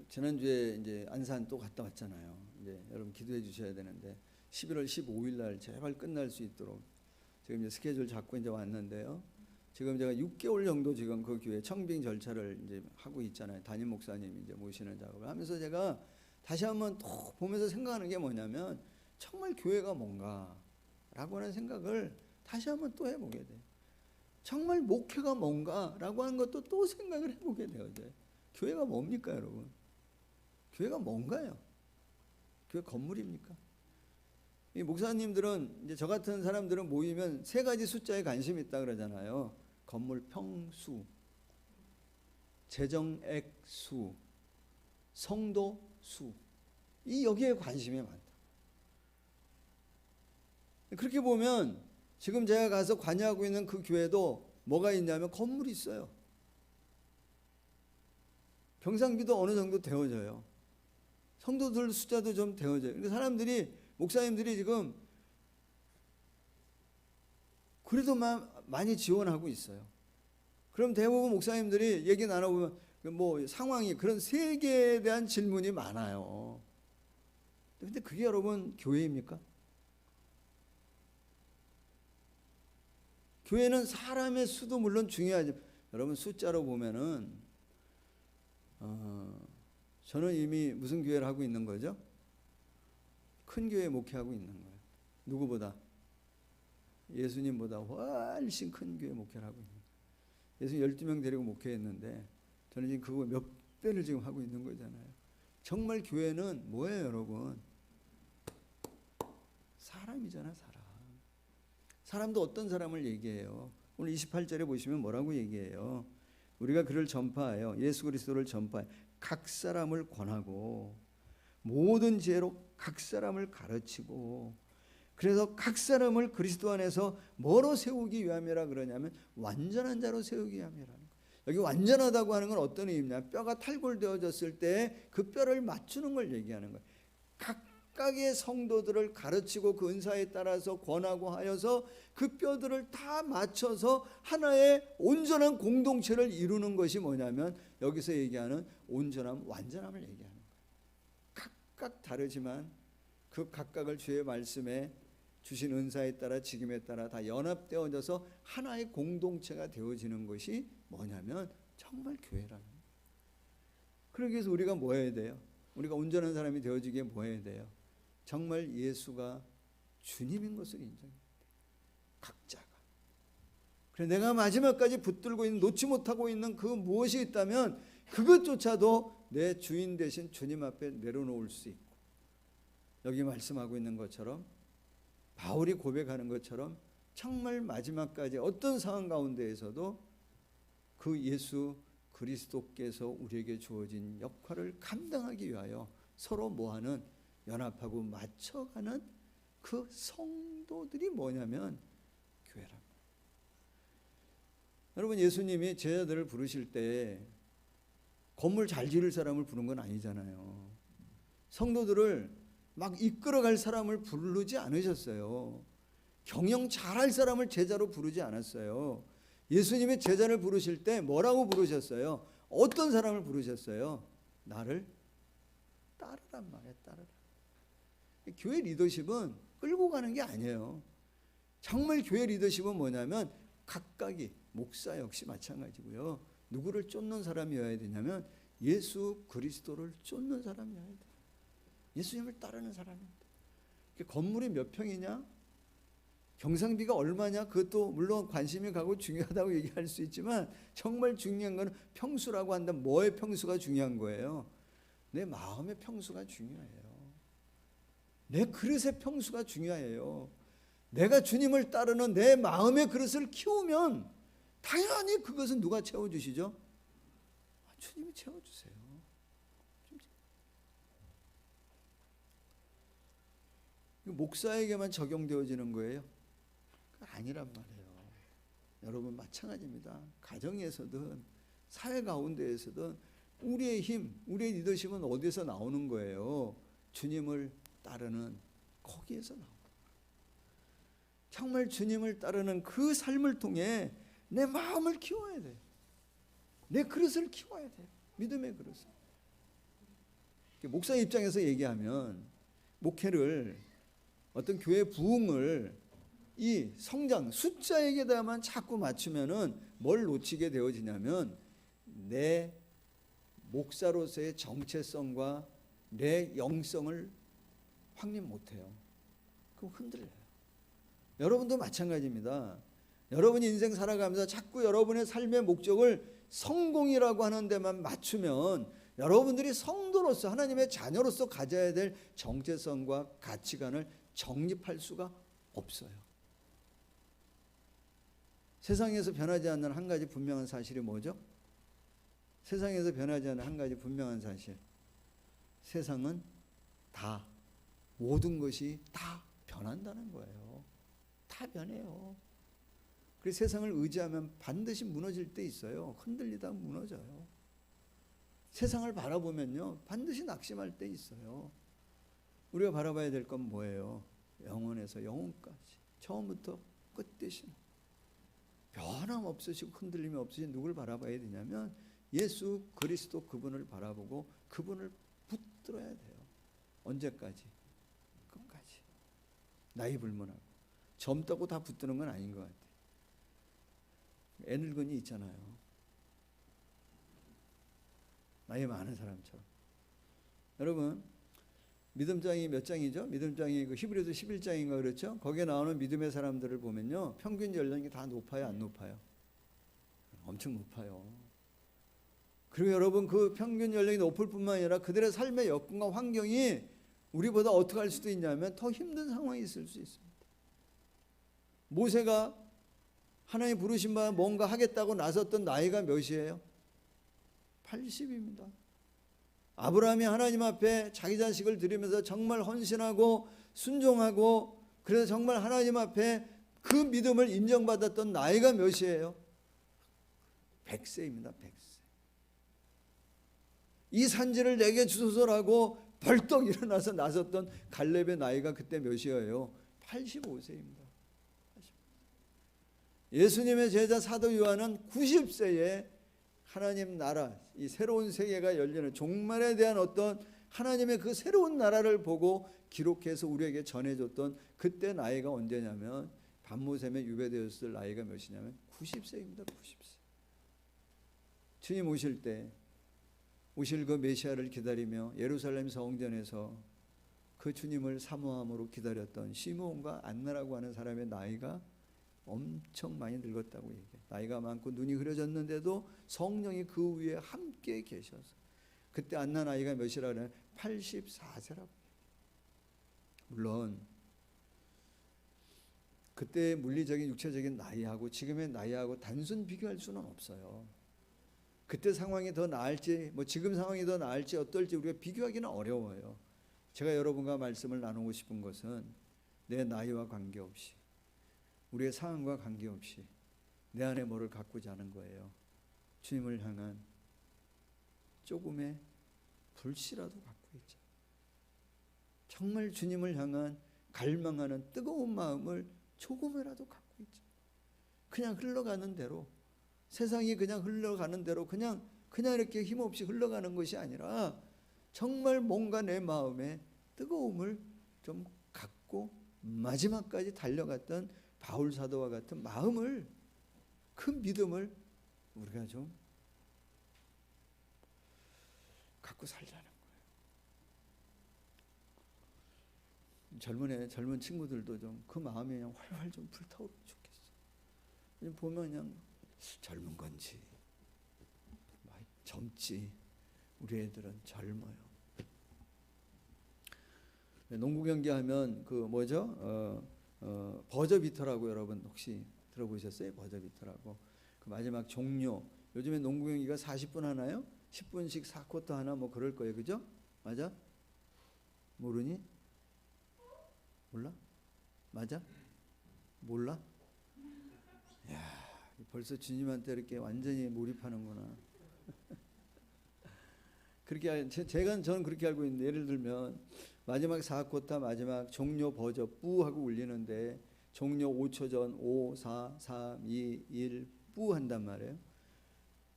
지난주에 이제 안산 또 갔다 왔잖아요. 이제 여러분 기도해 주셔야 되는데 11월 15일 날 제발 끝날 수 있도록 지금 이제 스케줄 잡고 이제 왔는데요. 지금 제가 6개월 정도 지금 그 교회 청빙 절차를 이제 하고 있잖아요. 담임 목사님이 이제 모시는 작업을 하면서 제가 다시 한번 또 보면서 생각하는 게 뭐냐면 정말 교회가 뭔가라고 하는 생각을 다시 한번 또 해보게 돼요. 정말 목회가 뭔가라고 하는 것도 또 생각을 해보게 돼요. 이제 교회가 뭡니까, 여러분? 교회가 뭔가요? 교회 건물입니까? 이 목사님들은 이제 저 같은 사람들은 모이면 3가지 숫자에 관심이 있다 그러잖아요. 건물 평수, 재정액 수, 성도 수. 여기에 관심이 많다. 그렇게 보면 지금 제가 가서 관여하고 있는 그 교회도 뭐가 있냐면 건물이 있어요. 경상비도 어느 정도 되어져요. 성도들 숫자도 좀 되어져요. 그러니까 사람들이, 목사님들이 지금 그래도 많이 지원하고 있어요. 그럼 대부분 목사님들이 얘기 나눠보면 뭐 상황이, 그런 세계에 대한 질문이 많아요. 근데 그게 여러분 교회입니까? 교회는 사람의 수도 물론 중요하지. 여러분 숫자로 보면은 저는 이미 무슨 교회를 하고 있는 거죠? 큰 교회 목회하고 있는 거예요. 누구보다? 예수님보다 훨씬 큰 교회 목회를 하고 있는 거예요. 예수님 12명 데리고 목회했는데 저는 지금 그거 몇 배를 지금 하고 있는 거잖아요. 정말 교회는 뭐예요, 여러분? 사람이잖아, 사람. 사람도 어떤 사람을 얘기해요. 오늘 28절에 보시면 뭐라고 얘기해요? 우리가 그를 전파하여, 예수 그리스도를 전파해 각 사람을 권하고 모든 지혜로 각 사람을 가르치고, 그래서 각 사람을 그리스도 안에서 뭐로 세우기 위함이라 그러냐면 완전한 자로 세우기 위함이라는 거예요. 여기 완전하다고 하는 건 어떤 의미냐? 뼈가 탈골되어졌을 때 그 뼈를 맞추는 걸 얘기하는 거예요. 각각의 성도들을 가르치고 그 은사에 따라서 권하고 하여서 그 뼈들을 다 맞춰서 하나의 온전한 공동체를 이루는 것이 뭐냐면 여기서 얘기하는 온전함, 완전함을 얘기하는 거예요. 각각 다르지만 그 각각을 주의 말씀에 주신 은사에 따라 직임에 따라 다 연합되어져서 하나의 공동체가 되어지는 것이 뭐냐면 정말 교회라는 거예요. 그러기 위해서 우리가 뭐 해야 돼요? 우리가 온전한 사람이 되어지기에 뭐 해야 돼요? 정말 예수가 주님인 것을 인정해야 돼요. 각자가. 그래, 내가 마지막까지 붙들고 있는, 놓지 못하고 있는 그 무엇이 있다면 그것조차도 내 주인 되신 주님 앞에 내려놓을 수 있고, 여기 말씀하고 있는 것처럼 바울이 고백하는 것처럼 정말 마지막까지 어떤 상황 가운데에서도 그 예수 그리스도께서 우리에게 주어진 역할을 감당하기 위하여 서로 뭐하는, 연합하고 맞춰가는 그 성도들이 뭐냐면 교회랍니다. 여러분, 예수님이 제자들을 부르실 때 건물 잘 지을 사람을 부른 건 아니잖아요. 성도들을 막 이끌어갈 사람을 부르지 않으셨어요. 경영 잘할 사람을 제자로 부르지 않았어요. 예수님이 제자를 부르실 때 뭐라고 부르셨어요? 어떤 사람을 부르셨어요? 나를 따르란 말이에요. 따르라. 교회 리더십은 끌고 가는 게 아니에요. 정말 교회 리더십은 뭐냐면 각각이, 목사 역시 마찬가지고요. 누구를 쫓는 사람이어야 되냐면 예수 그리스도를 쫓는 사람이어야 돼요. 예수님을 따르는 사람입니다. 건물이 몇 평이냐? 경상비가 얼마냐? 그것도 물론 관심이 가고 중요하다고 얘기할 수 있지만 정말 중요한 건 평수라고 한다면 뭐의 평수가 중요한 거예요? 내 마음의 평수가 중요해요. 내 그릇의 평수가 중요해요. 내가 주님을 따르는 내 마음의 그릇을 키우면 당연히 그것은 누가 채워주시죠? 주님이 채워주세요. 목사에게만 적용되어지는 거예요? 아니란 말이에요. 여러분 마찬가지입니다. 가정에서든 사회 가운데에서든 우리의 힘, 우리의 리더십은 어디서 나오는 거예요? 주님을 따르는 거기에서 나오는 거예요. 정말 주님을 따르는 그 삶을 통해 내 마음을 키워야 돼요. 내 그릇을 키워야 돼요. 믿음의 그릇을. 목사 입장에서 얘기하면 목회를, 어떤 교회 부흥을 이 성장, 숫자에게다만 자꾸 맞추면은 뭘 놓치게 되어지냐면 내 목사로서의 정체성과 내 영성을 확립 못해요. 그럼 흔들려요. 여러분도 마찬가지입니다. 여러분이 인생 살아가면서 자꾸 여러분의 삶의 목적을 성공이라고 하는 데만 맞추면 여러분들이 성도로서, 하나님의 자녀로서 가져야 될 정체성과 가치관을 정립할 수가 없어요. 세상에서 변하지 않는 한 가지 분명한 사실이 뭐죠? 세상에서 변하지 않는 한 가지 분명한 사실. 세상은 다, 모든 것이 다 변한다는 거예요. 다 다 변해요. 그래서 세상을 의지하면 반드시 무너질 때 있어요. 흔들리다 무너져요. 세상을 바라보면요 반드시 낙심할 때 있어요. 우리가 바라봐야 될 건 뭐예요? 영원에서 영원까지 처음부터 끝 되신 변함없으시고 흔들림이 없으신 누굴 바라봐야 되냐면 예수 그리스도 그분을 바라보고 그분을 붙들어야 돼요. 언제까지? 끝까지. 나이 불문하고 젊다고 다 붙드는 건 아닌 것 같아요. 애늙은이 있잖아요. 나이 많은 사람처럼. 여러분 믿음장이 몇 장이죠? 믿음장이 그 히브리서 11장인가 그렇죠? 거기에 나오는 믿음의 사람들을 보면요 평균 연령이 다 높아요, 안 높아요? 엄청 높아요. 그리고 여러분 그 평균 연령이 높을 뿐만 아니라 그들의 삶의 여건과 환경이 우리보다 어떻게 할 수도 있냐면 더 힘든 상황이 있을 수 있습니다. 모세가 하나님 부르신 바 뭔가 하겠다고 나섰던 나이가 몇이에요? 80입니다. 아브라함이 하나님 앞에 자기 자식을 드리면서 정말 헌신하고 순종하고 그래서 정말 하나님 앞에 그 믿음을 인정받았던 나이가 몇이에요? 100세입니다. 100세. 이 산지를 내게 주소서라고 벌떡 일어나서 나섰던 갈렙의 나이가 그때 몇이에요? 85세입니다. 예수님의 제자 사도 요한은 90세에 하나님 나라, 이 새로운 세계가 열리는 종말에 대한 어떤 하나님의 그 새로운 나라를 보고 기록해서 우리에게 전해줬던 그때 나이가 언제냐면 밤모샘에 유배되었을 나이가 몇이냐면 90세입니다. 90세. 주님 오실 때 오실 그 메시아를 기다리며 예루살렘 성전에서 그 주님을 사모함으로 기다렸던 시므온과 안나라고 하는 사람의 나이가 엄청 많이 늙었다고 얘기해요. 나이가 많고 눈이 흐려졌는데도 성령이 그 위에 함께 계셔서 그때 안나 나이가 몇이라 그래요? 84세라고. 물론 그때 물리적인 육체적인 나이하고 지금의 나이하고 단순 비교할 수는 없어요. 그때 상황이 더 나을지 지금 상황이 더 나을지 어떨지 우리가 비교하기는 어려워요. 제가 여러분과 말씀을 나누고 싶은 것은 내 나이와 관계없이 우리의 상황과 관계없이 내 안에 뭐를 갖고자 하는 거예요. 주님을 향한 조금의 불씨라도 갖고 있죠. 정말 주님을 향한 갈망하는 뜨거운 마음을 조금이라도 갖고 있죠. 그냥 흘러가는 대로 세상이 그냥 흘러가는 대로 그냥 이렇게 힘없이 흘러가는 것이 아니라 정말 뭔가 내 마음에 뜨거움을 좀 갖고 마지막까지 달려갔던 바울 사도와 같은 마음을 그 믿음을 우리가 좀 갖고 살자는 거예요. 젊은 친구들도 좀 그 마음이 그냥 활활 좀 불타오르면 좋겠어. 보면 그냥 젊은 건지 젊지 우리 애들은 젊어요. 농구 경기 하면 그 뭐죠? 버저비터라고 여러분 혹시 들어보셨어요? 버저비터라고. 그 마지막 종료. 요즘에 농구 경기가 40분 하나요? 10분씩 4쿼터 하나 뭐 그럴 거예요. 그죠? 맞아? 모르니? 몰라? 맞아? 몰라? 야, 벌써 주님한테 이렇게 완전히 몰입하는구나. 그렇게 저는 그렇게 알고 있는데 예를 들면 마지막 4쿼터 마지막 종료 버저 뿌 하고 울리는데 종료 5초 전 5, 4, 3, 2, 1 뿌 한단 말이에요.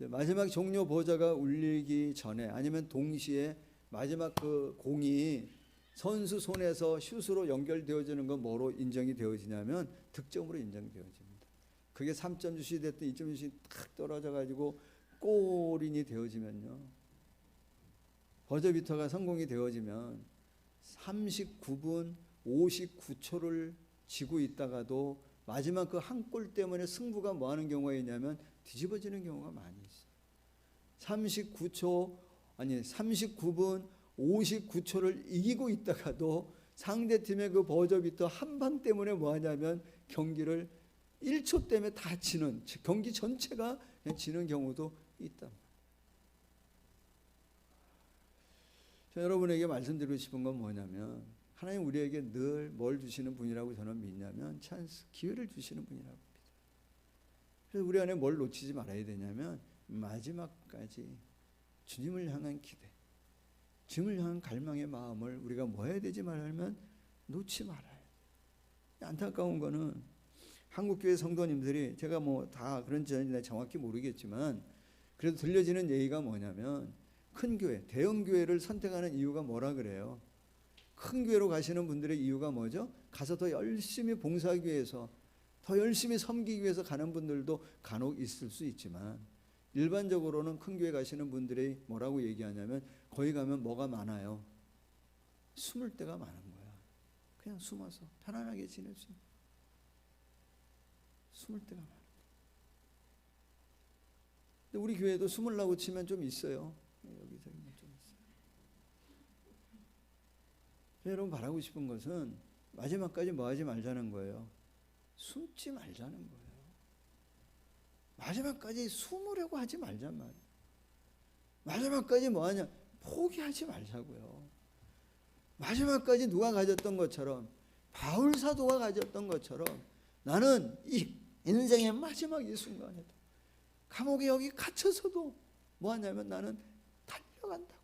마지막 종료 버저가 울리기 전에 아니면 동시에 마지막 그 공이 선수 손에서 슛으로 연결되어지는 건 뭐로 인정이 되어지냐면 득점으로 인정되어집니다. 그게 3점 슛이 됐든 2점 슛이 탁 떨어져 가지고 골인이 되어지면요. 버저비터가 성공이 되어지면 39분 59초를 지고 있다가도 마지막 그 한 골 때문에 승부가 뭐 하는 경우가 있냐면 뒤집어지는 경우가 많이 있어요. 39분 59초를 이기고 있다가도 상대팀의 그 버저비터 한 방 때문에 뭐 하냐면 경기를 1초 때문에 다 지는, 경기 전체가 그냥 지는 경우도 있다. 자, 여러분에게 말씀드리고 싶은 건 뭐냐면 하나님 우리에게 늘 뭘 주시는 분이라고 저는 믿냐면 찬스, 기회를 주시는 분이라고 믿어요. 그래서 우리 안에 뭘 놓치지 말아야 되냐면 마지막까지 주님을 향한 기대, 주님을 향한 갈망의 마음을 우리가 뭐 해야 되지 말면 놓지 말아요. 안타까운 거는 한국교회 성도님들이, 제가 뭐 다 그런지 정확히 모르겠지만 그래도 들려지는 얘기가 뭐냐면, 큰 교회, 대형 교회를 선택하는 이유가 뭐라 그래요? 큰 교회로 가시는 분들의 이유가 뭐죠? 가서 더 열심히 봉사하기 위해서, 더 열심히 섬기기 위해서 가는 분들도 간혹 있을 수 있지만, 일반적으로는 큰 교회 가시는 분들이 뭐라고 얘기하냐면, 거기 가면 뭐가 많아요? 숨을 데가 많은 거야. 그냥 숨어서 편안하게 지낼 수 있는, 숨을 데가 많아. 근데 우리 교회도 숨으려고 치면 좀 있어요. 여기저기 좀 있어요. 여러분 바라고 싶은 것은 마지막까지 뭐 하지 말자는 거예요. 숨지 말자는 거예요. 마지막까지 숨으려고 하지 말잔 말이에요. 마지막까지 뭐 하냐? 포기하지 말자고요. 마지막까지 누가 가졌던 것처럼, 바울 사도가 가졌던 것처럼, 나는 이 인생의 마지막 이 순간에도, 감옥에 여기 갇혀서도 뭐 하냐면 나는 달려간다고요.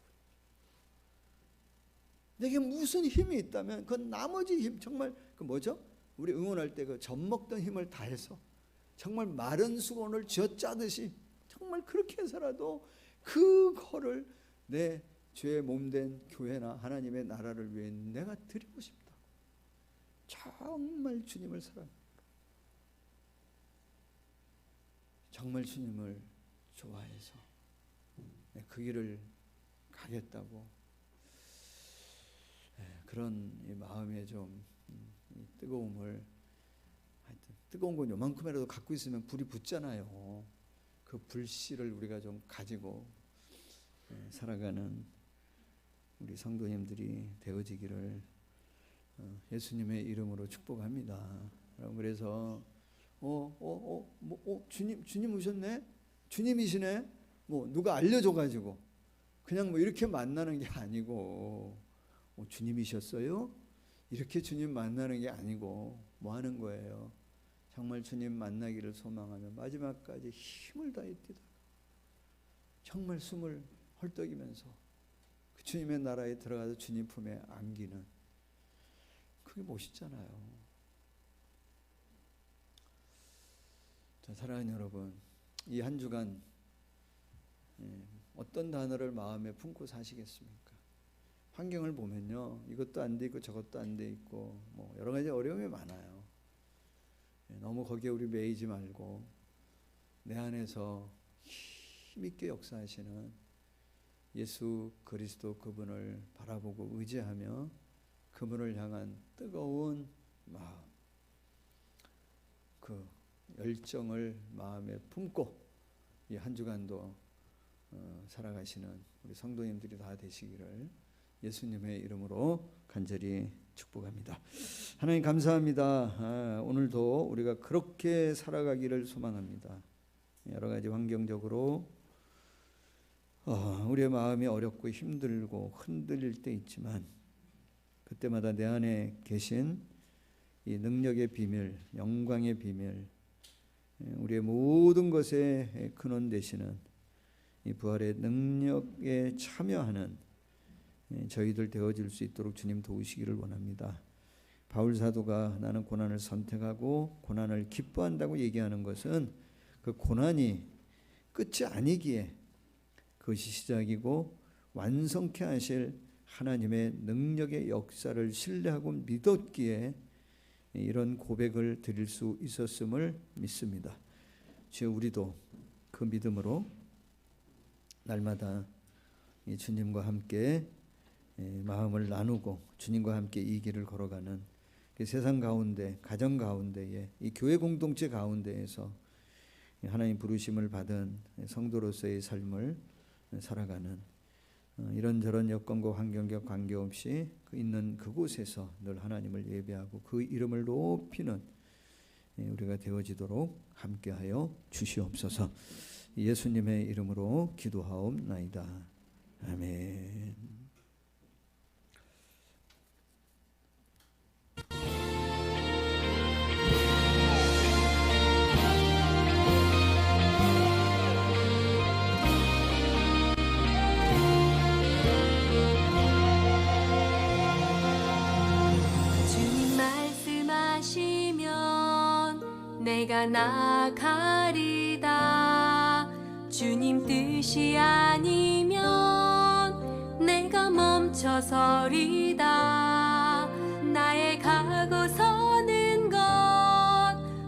내게 무슨 힘이 있다면 그건 나머지 힘, 정말 그 뭐죠? 우리 응원할 때 그 젖 먹던 힘을 다해서 정말 마른 수건을 쥐어짜듯이 정말 그렇게 해서라도 그거를 내 죄의 몸된 교회나 하나님의 나라를 위해 내가 드리고 싶다. 정말 주님을 사랑합니다. 정말 주님을 좋아해서 그 길을 가겠다고, 그런 마음의 좀 뜨거움을, 하여튼 뜨거운 건 요만큼이라도 갖고 있으면 불이 붙잖아요. 그 불씨를 우리가 좀 가지고 살아가는 우리 성도님들이 되어지기를 예수님의 이름으로 축복합니다. 그래서 주님 오셨네? 주님이시네? 뭐 누가 알려줘가지고 그냥 뭐 이렇게 만나는 게 아니고, 주님이셨어요? 이렇게 주님 만나는 게 아니고 뭐 하는 거예요? 정말 주님 만나기를 소망하며 마지막까지 힘을 다해 뛰다가 정말 숨을 헐떡이면서 그 주님의 나라에 들어가서 주님 품에 안기는, 그게 멋있잖아요. 자, 사랑하는 여러분, 이 한 주간 어떤 단어를 마음에 품고 사시겠습니까? 환경을 보면요, 이것도 안 돼 있고 저것도 안 돼 있고 뭐 여러 가지 어려움이 많아요. 너무 거기에 우리 매이지 말고 내 안에서 힘있게 역사하시는 예수 그리스도 그분을 바라보고 의지하며 그분을 향한 뜨거운 마음, 그 열정을 마음에 품고 이 한 주간도 살아가시는 우리 성도님들이 다 되시기를 예수님의 이름으로 간절히 축복합니다. 하나님 감사합니다. 오늘도 우리가 그렇게 살아가기를 소망합니다. 여러 가지 환경적으로 우리의 마음이 어렵고 힘들고 흔들릴 때 있지만, 그때마다 내 안에 계신 이 능력의 비밀, 영광의 비밀, 우리의 모든 것에 근원 되시는 이 부활의 능력에 참여하는 저희들 되어질 수 있도록 주님 도우시기를 원합니다. 바울 사도가 나는 고난을 선택하고 고난을 기뻐한다고 얘기하는 것은 그 고난이 끝이 아니기에 그것이 시작이고 완성케 하실 하나님의 능력의 역사를 신뢰하고 믿었기에 이런 고백을 드릴 수 있었음을 믿습니다. 주여, 우리도 그 믿음으로 날마다 주님과 함께 마음을 나누고 주님과 함께 이 길을 걸어가는 세상 가운데, 가정 가운데에, 이 교회 공동체 가운데에서 하나님 부르심을 받은 성도로서의 삶을 살아가는, 이런저런 여건과 환경과 관계없이 있는 그곳에서 늘 하나님을 예배하고 그 이름을 높이는 우리가 되어지도록 함께하여 주시옵소서. 예수님의 이름으로 기도하옵나이다. 아멘. 내가 나가리다. 주님 뜻이 아니면 내가 멈춰서리다. 나의 가고 서는 것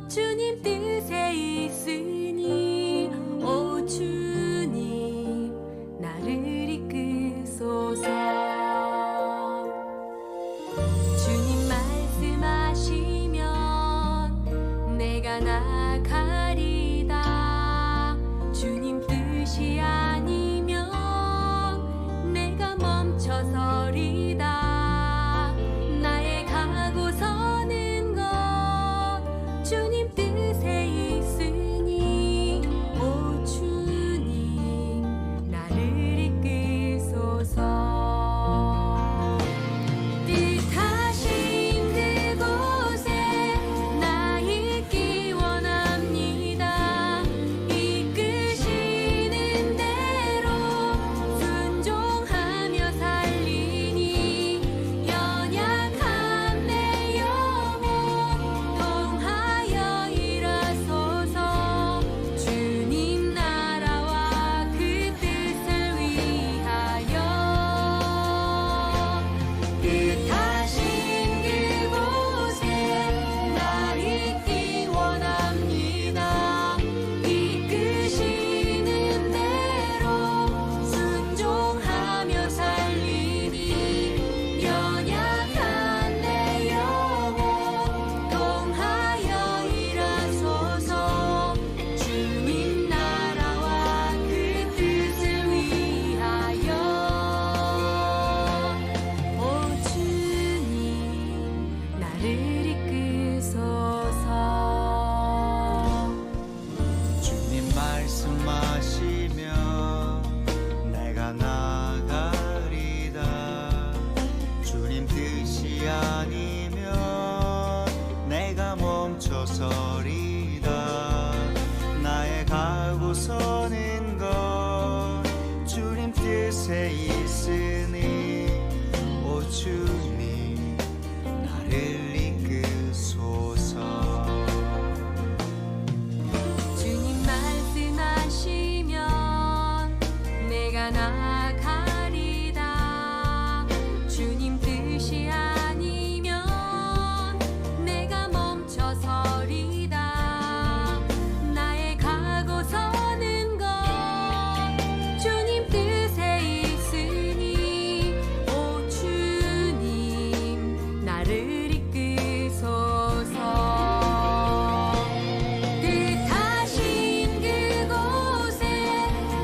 주님 뜻에 있으니 오 주님 나를 이끄소서. 주님 말씀하시면 내가 나가리다. 주님 뜻이 아니면 내가 멈춰서리다. 나의 가고 서는 것 주님 뜻에 있으니 오 주님 나를 이끄소서. 뜻하신 그곳에 나 있기 원합니다. 이끄시는 대로 순종하며 살리니 연약한 내 영혼 통하여 일하소서. 주님 나라와 그 뜻을 위하여 뜻하신 그곳에 나 있기 원합니다. 이끄시는 대로 순종하며 살리니 연약한 내 영혼 통하여 일하소서. 주님 나라와 그 뜻을 위하여 오 주님 나를 이끄소서. 주님 말씀하시면 내가 나가리다. 주님 뜻이 아니면 내가 멈춰서리다. 나의 가고 서는 것 주님 뜻에 있으니 오 주님 나를 이끄소서. 주님 말씀하시면 내가 나가리다. 주님 뜻이 아니면 내가 멈춰서리다. 나의 가고 서는 것 주님 뜻에 있으니 오 주님 나를 이끄소서. 뜻하신 그곳에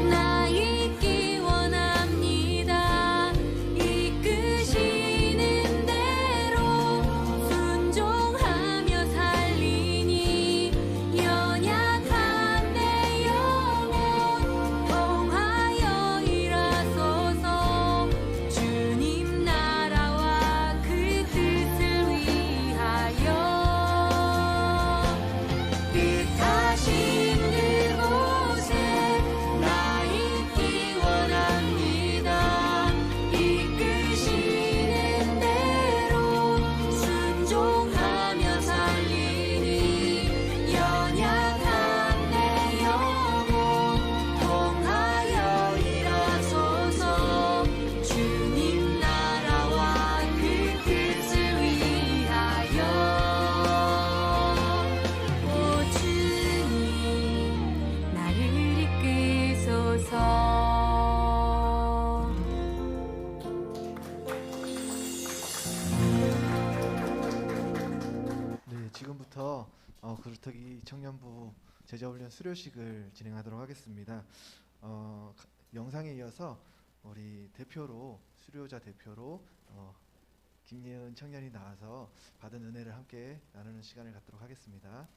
나 있기 원합니다. 이끄시는 대로 순종하며 살리니 연약한 내 영혼 통하여 일하소서. 주님 나라와 그 뜻을 위하여 뜻하신 그곳에 나 있기 원합니다. 이끄시는 대로 순종하며 살리니 연약한 내 영혼 통하여 일하소서. 주님 나라와 그 뜻을 위하여 오 주님 나를 이끄소서. 네, 지금부터 그루터기 청년부 제자훈련 수료식을 진행하도록 하겠습니다. 영상에 이어서 우리 대표로 수료자 대표로 김예은 청년이 나와서 받은 은혜를 함께 나누는 시간을 갖도록 하겠습니다.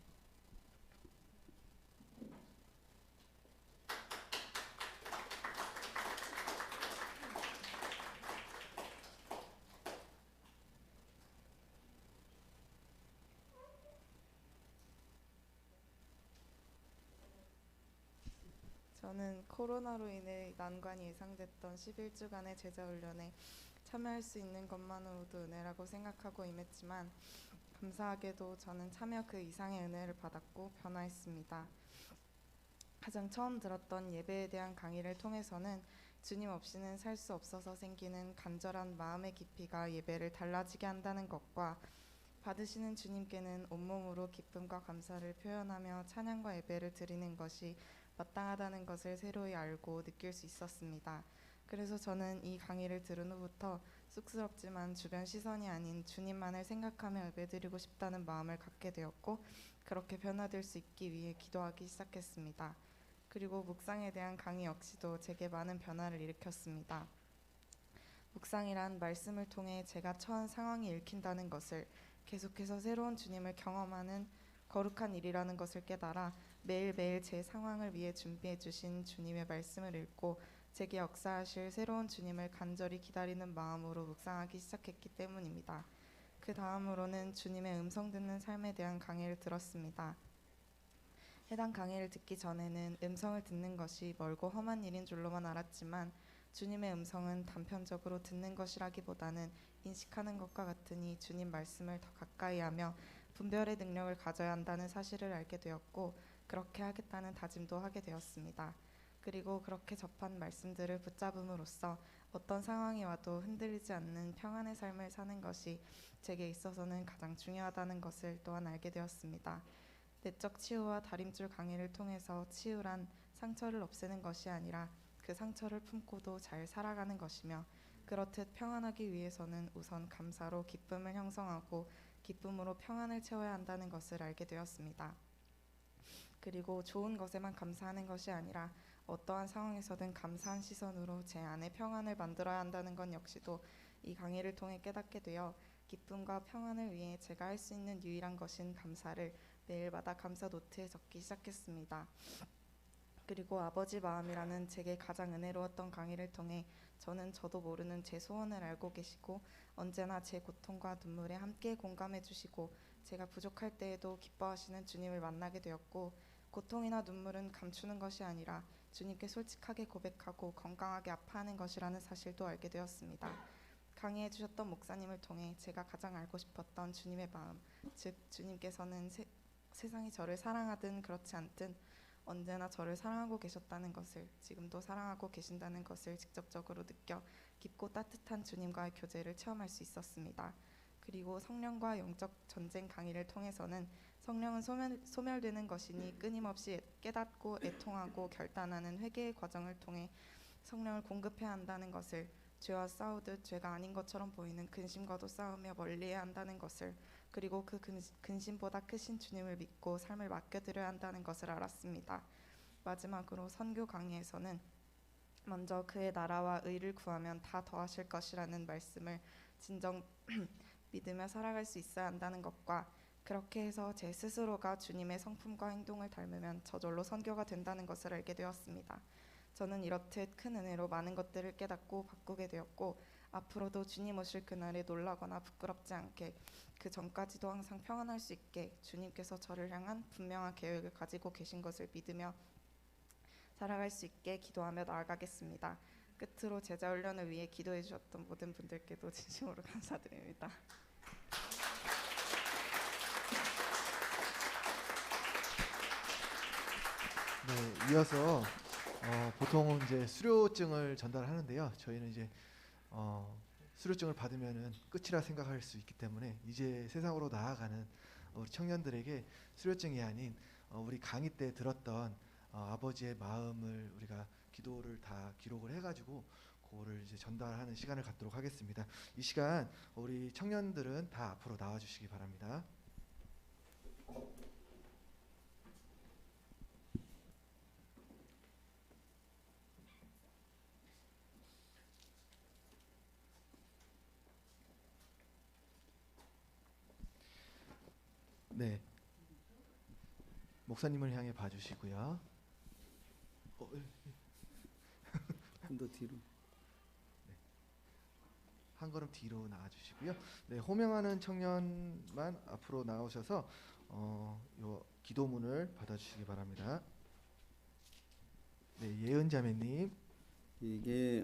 저는 코로나로 인해 난관이 예상됐던 11주간의 제자훈련에 참여할 수 있는 것만으로도 은혜라고 생각하고 임했지만 감사하게도 저는 참여 그 이상의 은혜를 받았고 변화했습니다. 가장 처음 들었던 예배에 대한 강의를 통해서는 주님 없이는 살 수 없어서 생기는 간절한 마음의 깊이가 예배를 달라지게 한다는 것과 받으시는 주님께는 온몸으로 기쁨과 감사를 표현하며 찬양과 예배를 드리는 것이 마땅하다는 것을 새로이 알고 느낄 수 있었습니다. 그래서 저는 이 강의를 들은 후부터 쑥스럽지만 주변 시선이 아닌 주님만을 생각하며 예배드리고 싶다는 마음을 갖게 되었고, 그렇게 변화될 수 있기 위해 기도하기 시작했습니다. 그리고 묵상에 대한 강의 역시도 제게 많은 변화를 일으켰습니다. 묵상이란 말씀을 통해 제가 처한 상황이 읽힌다는 것을, 계속해서 새로운 주님을 경험하는 거룩한 일이라는 것을 깨달아 매일매일 제 상황을 위해 준비해 주신 주님의 말씀을 읽고 제게 역사하실 새로운 주님을 간절히 기다리는 마음으로 묵상하기 시작했기 때문입니다. 그 다음으로는 주님의 음성 듣는 삶에 대한 강의를 들었습니다. 해당 강의를 듣기 전에는 음성을 듣는 것이 멀고 험한 일인 줄로만 알았지만, 주님의 음성은 단편적으로 듣는 것이라기보다는 인식하는 것과 같으니 주님 말씀을 더 가까이 하며 분별의 능력을 가져야 한다는 사실을 알게 되었고, 그렇게 하겠다는 다짐도 하게 되었습니다. 그리고 그렇게 접한 말씀들을 붙잡음으로써 어떤 상황이 와도 흔들리지 않는 평안의 삶을 사는 것이 제게 있어서는 가장 중요하다는 것을 또한 알게 되었습니다. 내적 치유와 다림줄 강의를 통해서 치유란 상처를 없애는 것이 아니라 그 상처를 품고도 잘 살아가는 것이며, 그렇듯 평안하기 위해서는 우선 감사로 기쁨을 형성하고 기쁨으로 평안을 채워야 한다는 것을 알게 되었습니다. 그리고 좋은 것에만 감사하는 것이 아니라 어떠한 상황에서든 감사한 시선으로 제 안에 평안을 만들어야 한다는 것 역시도 이 강의를 통해 깨닫게 되어, 기쁨과 평안을 위해 제가 할 수 있는 유일한 것인 감사를 매일마다 감사 노트에 적기 시작했습니다. 그리고 아버지 마음이라는 제게 가장 은혜로웠던 강의를 통해 저는 저도 모르는 제 소원을 알고 계시고 언제나 제 고통과 눈물에 함께 공감해 주시고 제가 부족할 때에도 기뻐하시는 주님을 만나게 되었고, 고통이나 눈물은 감추는 것이 아니라 주님께 솔직하게 고백하고 건강하게 아파하는 것이라는 사실도 알게 되었습니다. 강의해 주셨던 목사님을 통해 제가 가장 알고 싶었던 주님의 마음, 즉 주님께서는 세상이 저를 사랑하든 그렇지 않든 언제나 저를 사랑하고 계셨다는 것을, 지금도 사랑하고 계신다는 것을 직접적으로 느껴 깊고 따뜻한 주님과의 교제를 체험할 수 있었습니다. 그리고 성령과 영적 전쟁 강의를 통해서는 성령은 소멸되는 것이니 끊임없이 깨닫고 애통하고 결단하는 회개의 과정을 통해 성령을 공급해야 한다는 것을, 죄와 싸우듯 죄가 아닌 것처럼 보이는 근심과도 싸우며 멀리해야 한다는 것을, 그리고 그 근심보다 크신 주님을 믿고 삶을 맡겨드려야 한다는 것을 알았습니다. 마지막으로 선교 강의에서는 먼저 그의 나라와 의를 구하면 다 더하실 것이라는 말씀을 진정 믿으며 살아갈 수 있어야 한다는 것과, 그렇게 해서 제 스스로가 주님의 성품과 행동을 닮으면 저절로 선교가 된다는 것을 알게 되었습니다. 저는 이렇듯 큰 은혜로 많은 것들을 깨닫고 바꾸게 되었고, 앞으로도 주님 오실 그날에 놀라거나 부끄럽지 않게, 그 전까지도 항상 평안할 수 있게 주님께서 저를 향한 분명한 계획을 가지고 계신 것을 믿으며 살아갈 수 있게 기도하며 나아가겠습니다. 끝으로 제자 훈련을 위해 기도해 주셨던 모든 분들께도 진심으로 감사드립니다. 네, 이어서 보통은 이제 수료증을 전달하는데요. 저희는 이제 수료증을 받으면은 끝이라 생각할 수 있기 때문에 이제 세상으로 나아가는 우리 청년들에게 수료증이 아닌 우리 강의 때 들었던 아버지의 마음을 우리가 기도를 다 기록을 해가지고 그거를 이제 전달하는 시간을 갖도록 하겠습니다. 이 시간 우리 청년들은 다 앞으로 나와주시기 바랍니다. 네, 목사님을 향해 봐주시고요. 좀 더 뒤로. 한 걸음 뒤로 나와주시고요. 네, 호명하는 청년만 앞으로 나오셔서 요 기도문을 받아주시기 바랍니다. 네, 예은자매님. 이게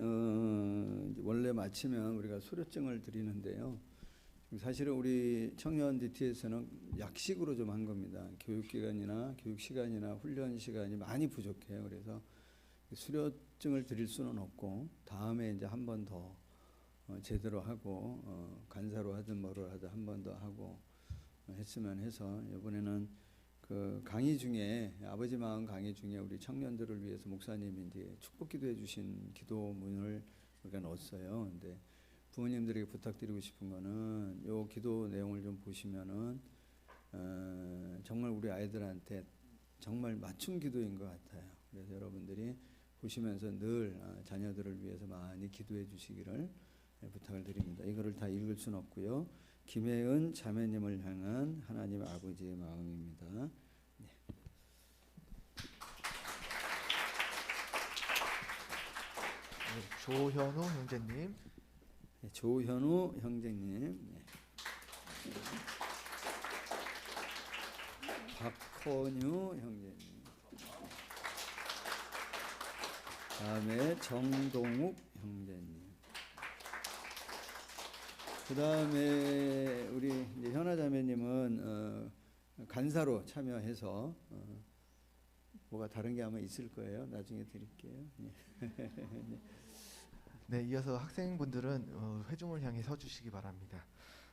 원래 마치면 우리가 수료증을 드리는데요. 사실은 우리 청년 DT에서는 약식으로 좀 한 겁니다. 교육기간이나 교육시간이나 훈련 시간이 많이 부족해요. 그래서 수료증을 드릴 수는 없고 다음에 이제 한 번 더 제대로 하고 간사로 하든 뭐를 하든 한 번 더 하고 했으면 해서 이번에는 그 강의 중에 아버지 마음 강의 중에 우리 청년들을 위해서 목사님이 이제 축복 기도해 주신 기도문을 우리가 넣었어요. 근데 부모님들에게 부탁드리고 싶은 거는 요 기도 내용을 좀 보시면은 정말 우리 아이들한테 정말 맞춤 기도인 것 같아요. 그래서 여러분들이 보시면서 늘 자녀들을 위해서 많이 기도해 주시기를 부탁을 드립니다. 이거를 다 읽을 수는 없고요. 김혜은 자매님을 향한 하나님 아버지의 마음입니다. 네. 조현우 형제님. 네, 조현우 형제님. 네. 박헌유 형제님. 다음에 정동욱 형제님. 그 다음에 우리 이제 현아 자매님은 간사로 참여해서 뭐가 다른 게 아마 있을 거예요. 나중에 드릴게요. 네, 이어서 학생분들은 회중을 향해 서주시기 바랍니다.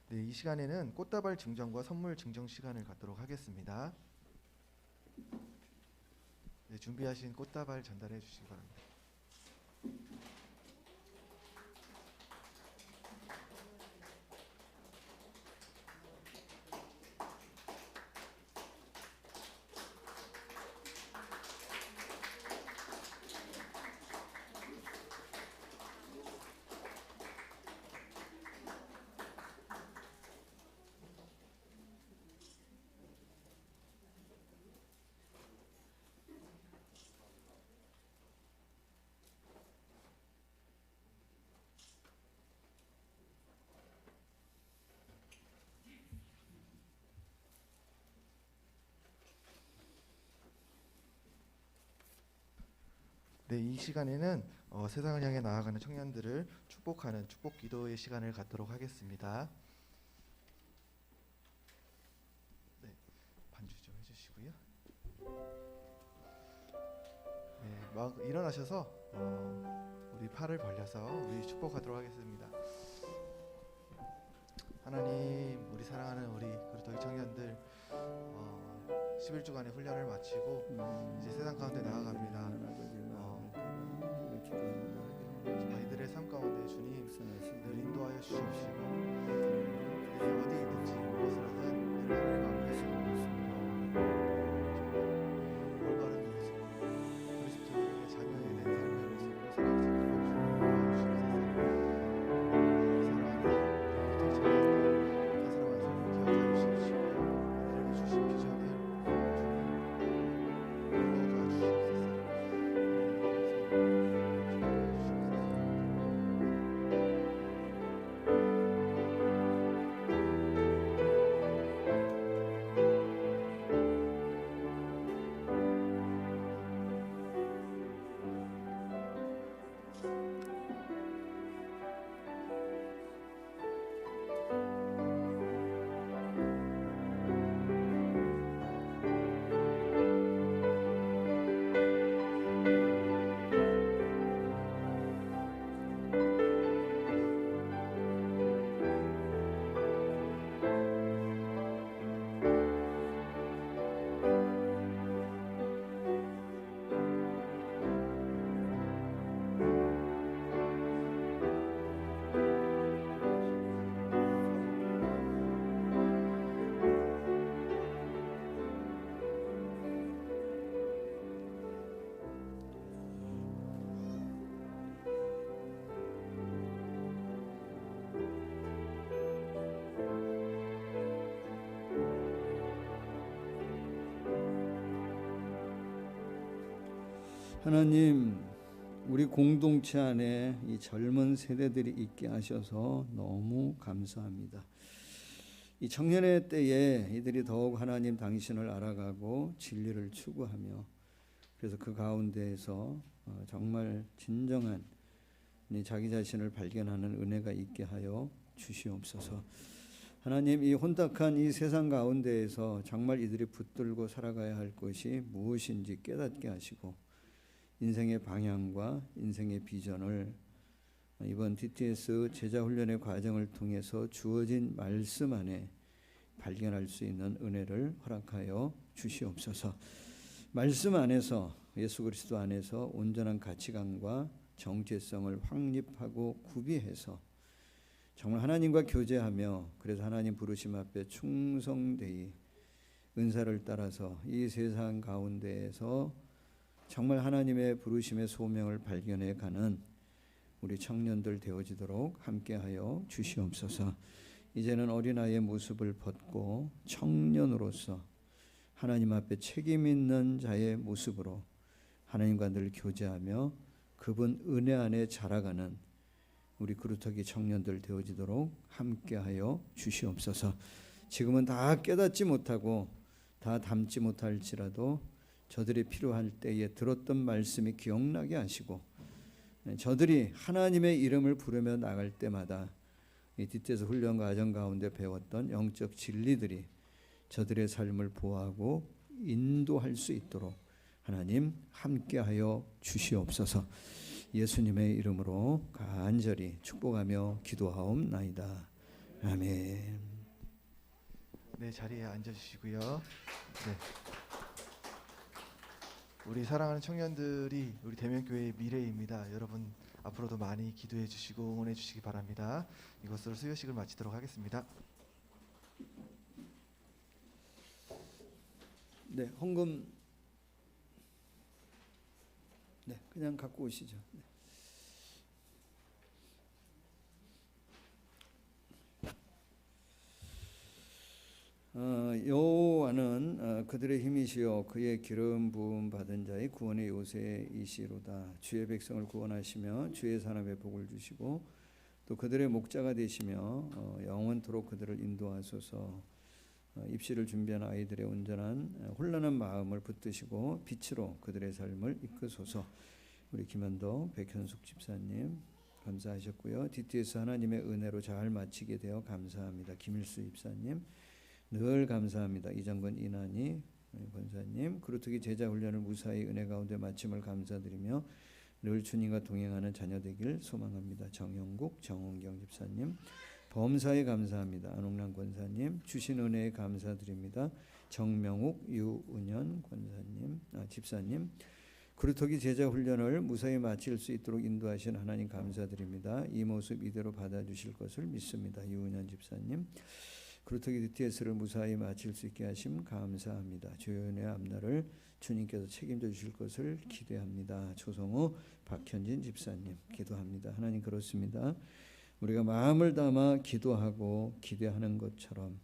네, 이 시간에는 꽃다발 증정과 선물 증정 시간을 갖도록 하겠습니다. 네, 준비하신 꽃다발 전달해 주시기 바랍니다. 네, 이 시간에는 세상을 향해 나아가는 청년들을 축복하는 축복 기도의 시간을 갖도록 하겠습니다. 네, 반주 좀 해주시고요. 네, 막 일어나셔서 우리 팔을 벌려서 우리 축복하도록 하겠습니다. 하나님, 우리 사랑하는 우리 그리고 청년들 11주간의 훈련을 마치고 이제 세상 가운데 나아갑니다. 저희들의 삶 가운데 주님 늘 인도하여 주시옵시고 어디 있든지 무엇을 하든 늘 하나님 앞에서 올바른 모습 그리스도의 자녀에 대한 삶의 모습으로 살아가시도록 하나님, 우리 공동체 안에 이 젊은 세대들이 있게 하셔서 너무 감사합니다. 이 청년의 때에 이들이 더욱 하나님 당신을 알아가고 진리를 추구하며 그래서 그 가운데에서 정말 진정한 자기 자신을 발견하는 은혜가 있게 하여 주시옵소서. 하나님, 이 혼탁한 이 세상 가운데에서 정말 이들이 붙들고 살아가야 할 것이 무엇인지 깨닫게 하시고 인생의 방향과 인생의 비전을 이번 DTS 제자훈련의 과정을 통해서 주어진 말씀 안에 발견할 수 있는 은혜를 허락하여 주시옵소서. 말씀 안에서, 예수 그리스도 안에서 온전한 가치관과 정체성을 확립하고 구비해서 정말 하나님과 교제하며, 그래서 하나님 부르심 앞에 충성되이 은사를 따라서 이 세상 가운데에서 정말 하나님의 부르심의 소명을 발견해 가는 우리 청년들 되어지도록 함께하여 주시옵소서. 이제는 어린아이의 모습을 벗고 청년으로서 하나님 앞에 책임 있는 자의 모습으로 하나님과 늘 교제하며 그분 은혜 안에 자라가는 우리 그루터기 청년들 되어지도록 함께하여 주시옵소서. 지금은 다 깨닫지 못하고 다 담지 못할지라도 저들이 필요할 때에 들었던 말씀이 기억나게 하시고, 저들이 하나님의 이름을 부르며 나갈 때마다 이 DTS 훈련 과정 가운데 배웠던 영적 진리들이 저들의 삶을 보호하고 인도할 수 있도록 하나님 함께하여 주시옵소서. 예수님의 이름으로 간절히 축복하며 기도하옵나이다. 아멘. 네, 자리에 앉아주시고요. 네. 우리 사랑하는 청년들이 우리 대면교회의 미래입니다. 여러분 앞으로도 많이 기도해 주시고 응원해 주시기 바랍니다. 이것으로 수요식을 마치도록 하겠습니다. 네, 헌금 그냥 갖고 오시죠. 여호와는 그들의 힘이시요 그의 기름 부음 받은 자의 구원의 요새이시로다. 주의 백성을 구원하시며 주의 사람의 복을 주시고 또 그들의 목자가 되시며 영원토록 그들을 인도하소서. 입시를 준비한 아이들의 온전한 혼란한 마음을 붙드시고 빛으로 그들의 삶을 이끄소서. 우리 김현도 백현숙 집사님 감사하셨고요. DTS 하나님의 은혜로 잘 마치게 되어 감사합니다. 김일수 집사님 늘 감사합니다. 이정근 이난희 권사님 그루터기 제자훈련을 무사히 은혜 가운데 마침을 감사드리며 늘 주님과 동행하는 자녀 되길 소망합니다. 정영국 정원경 집사님 범사에 감사합니다. 안홍란 권사님 주신 은혜에 감사드립니다. 정명욱 유은현 권사님 집사님 그루터기 제자훈련을 무사히 마칠 수 있도록 인도하신 하나님 감사드립니다. 이 모습 이대로 받아주실 것을 믿습니다. 유은현 집사님 그루터기 DTS를 무사히 마칠 수 있게 하심 감사합니다. 조연의 앞날을 주님께서 책임져 주실 것을 기대합니다. 조성호 박현진 집사님 기도합니다. 하나님 그렇습니다. 우리가 마음을 담아 기도하고 기대하는 것처럼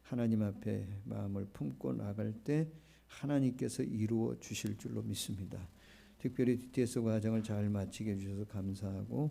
하나님 앞에 마음을 품고 나갈 때 하나님께서 이루어 주실 줄로 믿습니다. 특별히 DTS 과정을 잘 마치게 해주셔서 감사하고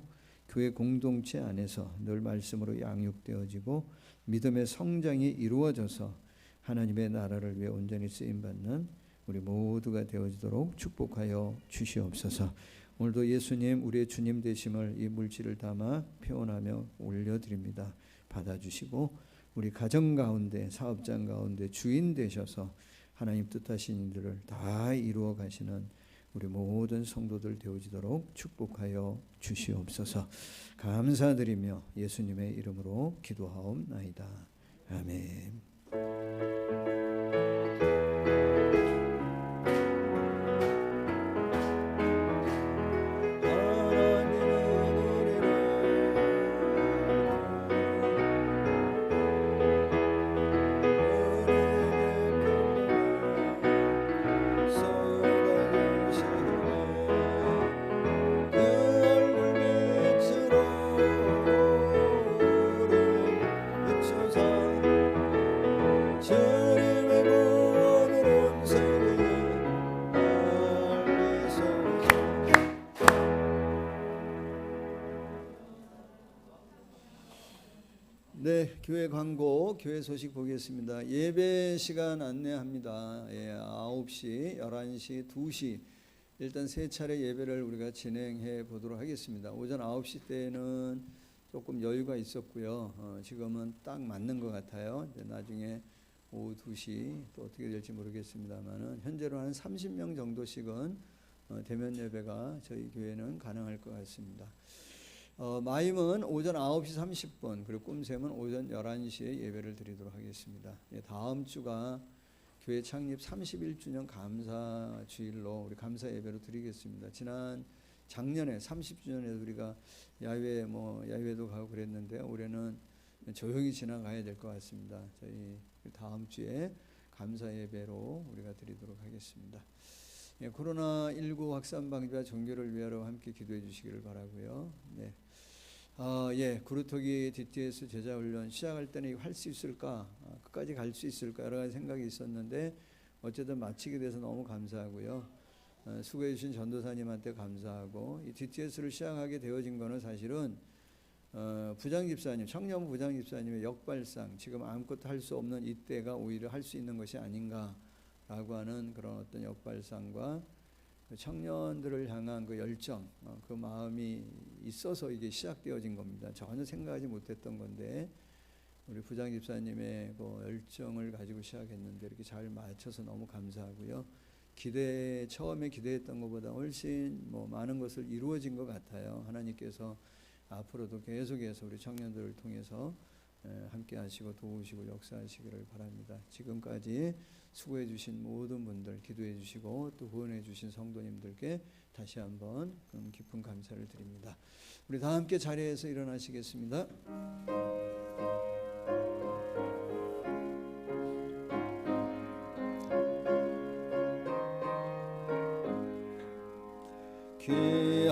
교회 공동체 안에서 늘 말씀으로 양육되어지고 믿음의 성장이 이루어져서 하나님의 나라를 위해 온전히 쓰임받는 우리 모두가 되어지도록 축복하여 주시옵소서. 오늘도 예수님 우리의 주님 되심을 이 물질을 담아 표현하며 올려드립니다. 받아주시고 우리 가정 가운데 사업장 가운데 주인 되셔서 하나님 뜻하신 일들을 다 이루어 가시는 우리 모든 성도들 되어지도록 축복하여 주시옵소서. 감사드리며 예수님의 이름으로 기도하옵나이다. 아멘. 네, 교회 광고, 교회 소식 보겠습니다. 예배 시간 안내합니다. 9시, 11시, 2시 일단 세 차례 예배를 우리가 진행해 보도록 하겠습니다. 오전 9시 때는 조금 여유가 있었고요. 지금은 딱 맞는 것 같아요. 이제 나중에 오후 2시 또 어떻게 될지 모르겠습니다만은 현재로 한 30명 정도씩은 대면 예배가 저희 교회는 가능할 것 같습니다. 마임은 오전 9시 30분 그리고 꿈샘은 오전 11시에 예배를 드리도록 하겠습니다. 다음 주가 교회 창립 31주년 감사 주일로 우리 감사 예배로 드리겠습니다. 작년에 30주년에 우리가 야외도 가고 그랬는데 올해는 조용히 지나가야 될 것 같습니다. 저희 다음 주에 감사 예배로 우리가 드리도록 하겠습니다. 코로나19 확산 방지와 종교를 위하여 함께 기도해 주시기를 바라고요. 네. 구루터기 DTS 제자훈련 시작할 때는 이거 할 수 있을까? 끝까지 갈 수 있을까? 여러 가지 생각이 있었는데 어쨌든 마치게 돼서 너무 감사하고요. 수고해 주신 전도사님한테 감사하고 이 DTS를 시작하게 되어진 거는 사실은 부장집사님, 청년 부장집사님의 역발상, 지금 아무것도 할 수 없는 이때가 오히려 할 수 있는 것이 아닌가라고 하는 그런 어떤 역발상과 그 청년들을 향한 그 열정, 그 마음이 있어서 이게 시작되어진 겁니다. 전혀 생각하지 못했던 건데 우리 부장집사님의 그 열정을 가지고 시작했는데 이렇게 잘 맞춰서 너무 감사하고요. 처음에 기대했던 것보다 훨씬 많은 것을 이루어진 것 같아요. 하나님께서 앞으로도 계속해서 우리 청년들을 통해서 함께 하시고 도우시고 역사하시기를 바랍니다. 지금까지 수고해 주신 모든 분들, 기도해 주시고 또 후원해 주신 성도님들께 다시 한번 깊은 감사를 드립니다. 우리 다 함께 자리에서 일어나시겠습니다.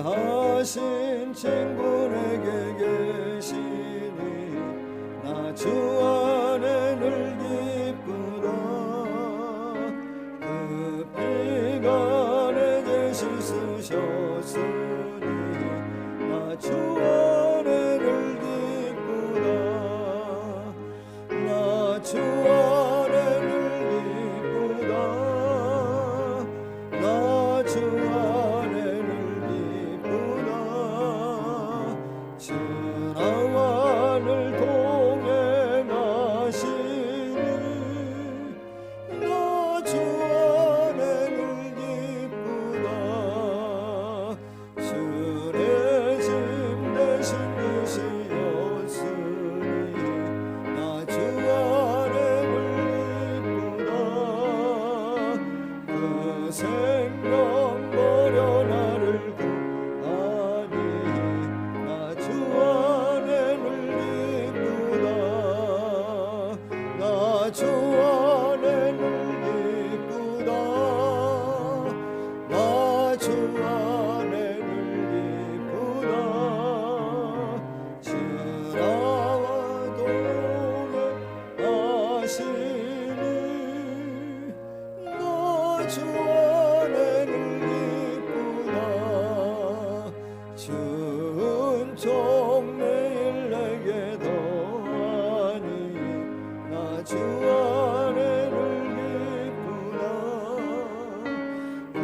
귀하신 친구에게 계시니 나 주 안에 늘 기쁘다. 그 피가 내 죄 씻으셨으니 나 주 안에 늘 기쁘다. 나 주 안에 늘 기쁘다. 나 주 안에 나와 늘 동행하시니 나 주 안에 늘 기쁘다. 주의 짐 대신 주시었으니 나 주 안에 늘 기쁘다. 그 생명 버려 나를 구하니 나 주 안에 늘 기쁘다. 나 주 안에 늘 기쁘다. 나 주 안에 늘 기쁘다. 주 나와 동행하시니 나 주 안에 늘 기쁘다. 은총 매일 내게 더하니 나 주 안에 늘 기쁘다. 그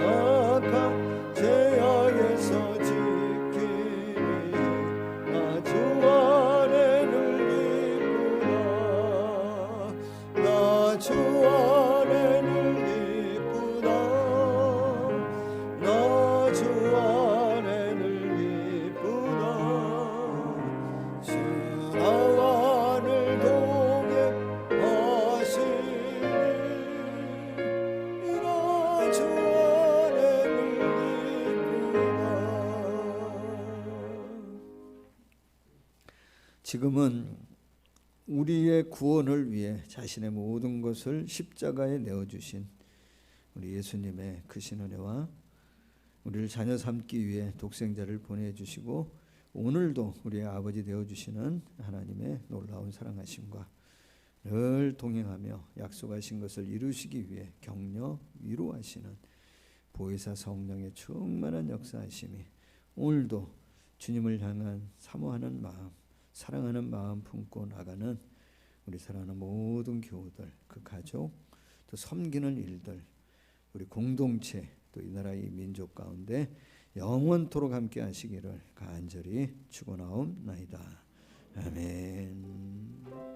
악한 죄악에서 지키니 나 주 안에 늘 기쁘다. 나 주 안에 늘 기쁘다. 나 주 안에 늘 기쁘다. 주 나와 늘 동행하시니 나 주 안에 늘 기쁘다. 지금은 우리의 구원을 위해 자신의 모든 것을 십자가에 내어주신 우리 예수님의 크신 은혜와 우리를 자녀 삼기 위해 독생자를 보내주시고 오늘도 우리의 아버지 되어주시는 하나님의 놀라운 사랑하심과 늘 동행하며 약속하신 것을 이루시기 위해 격려 위로하시는 보혜사 성령의 충만한 역사하심이 오늘도 주님을 향한 사모하는 마음, 사랑하는 마음 품고 나가는 우리 사랑하는 모든 교우들, 그 가족, 또 섬기는 일들, 우리 공동체, 또 이 나라의 민족 가운데 영원토록 함께 하시기를 간절히 축원하옵나이다. 아멘.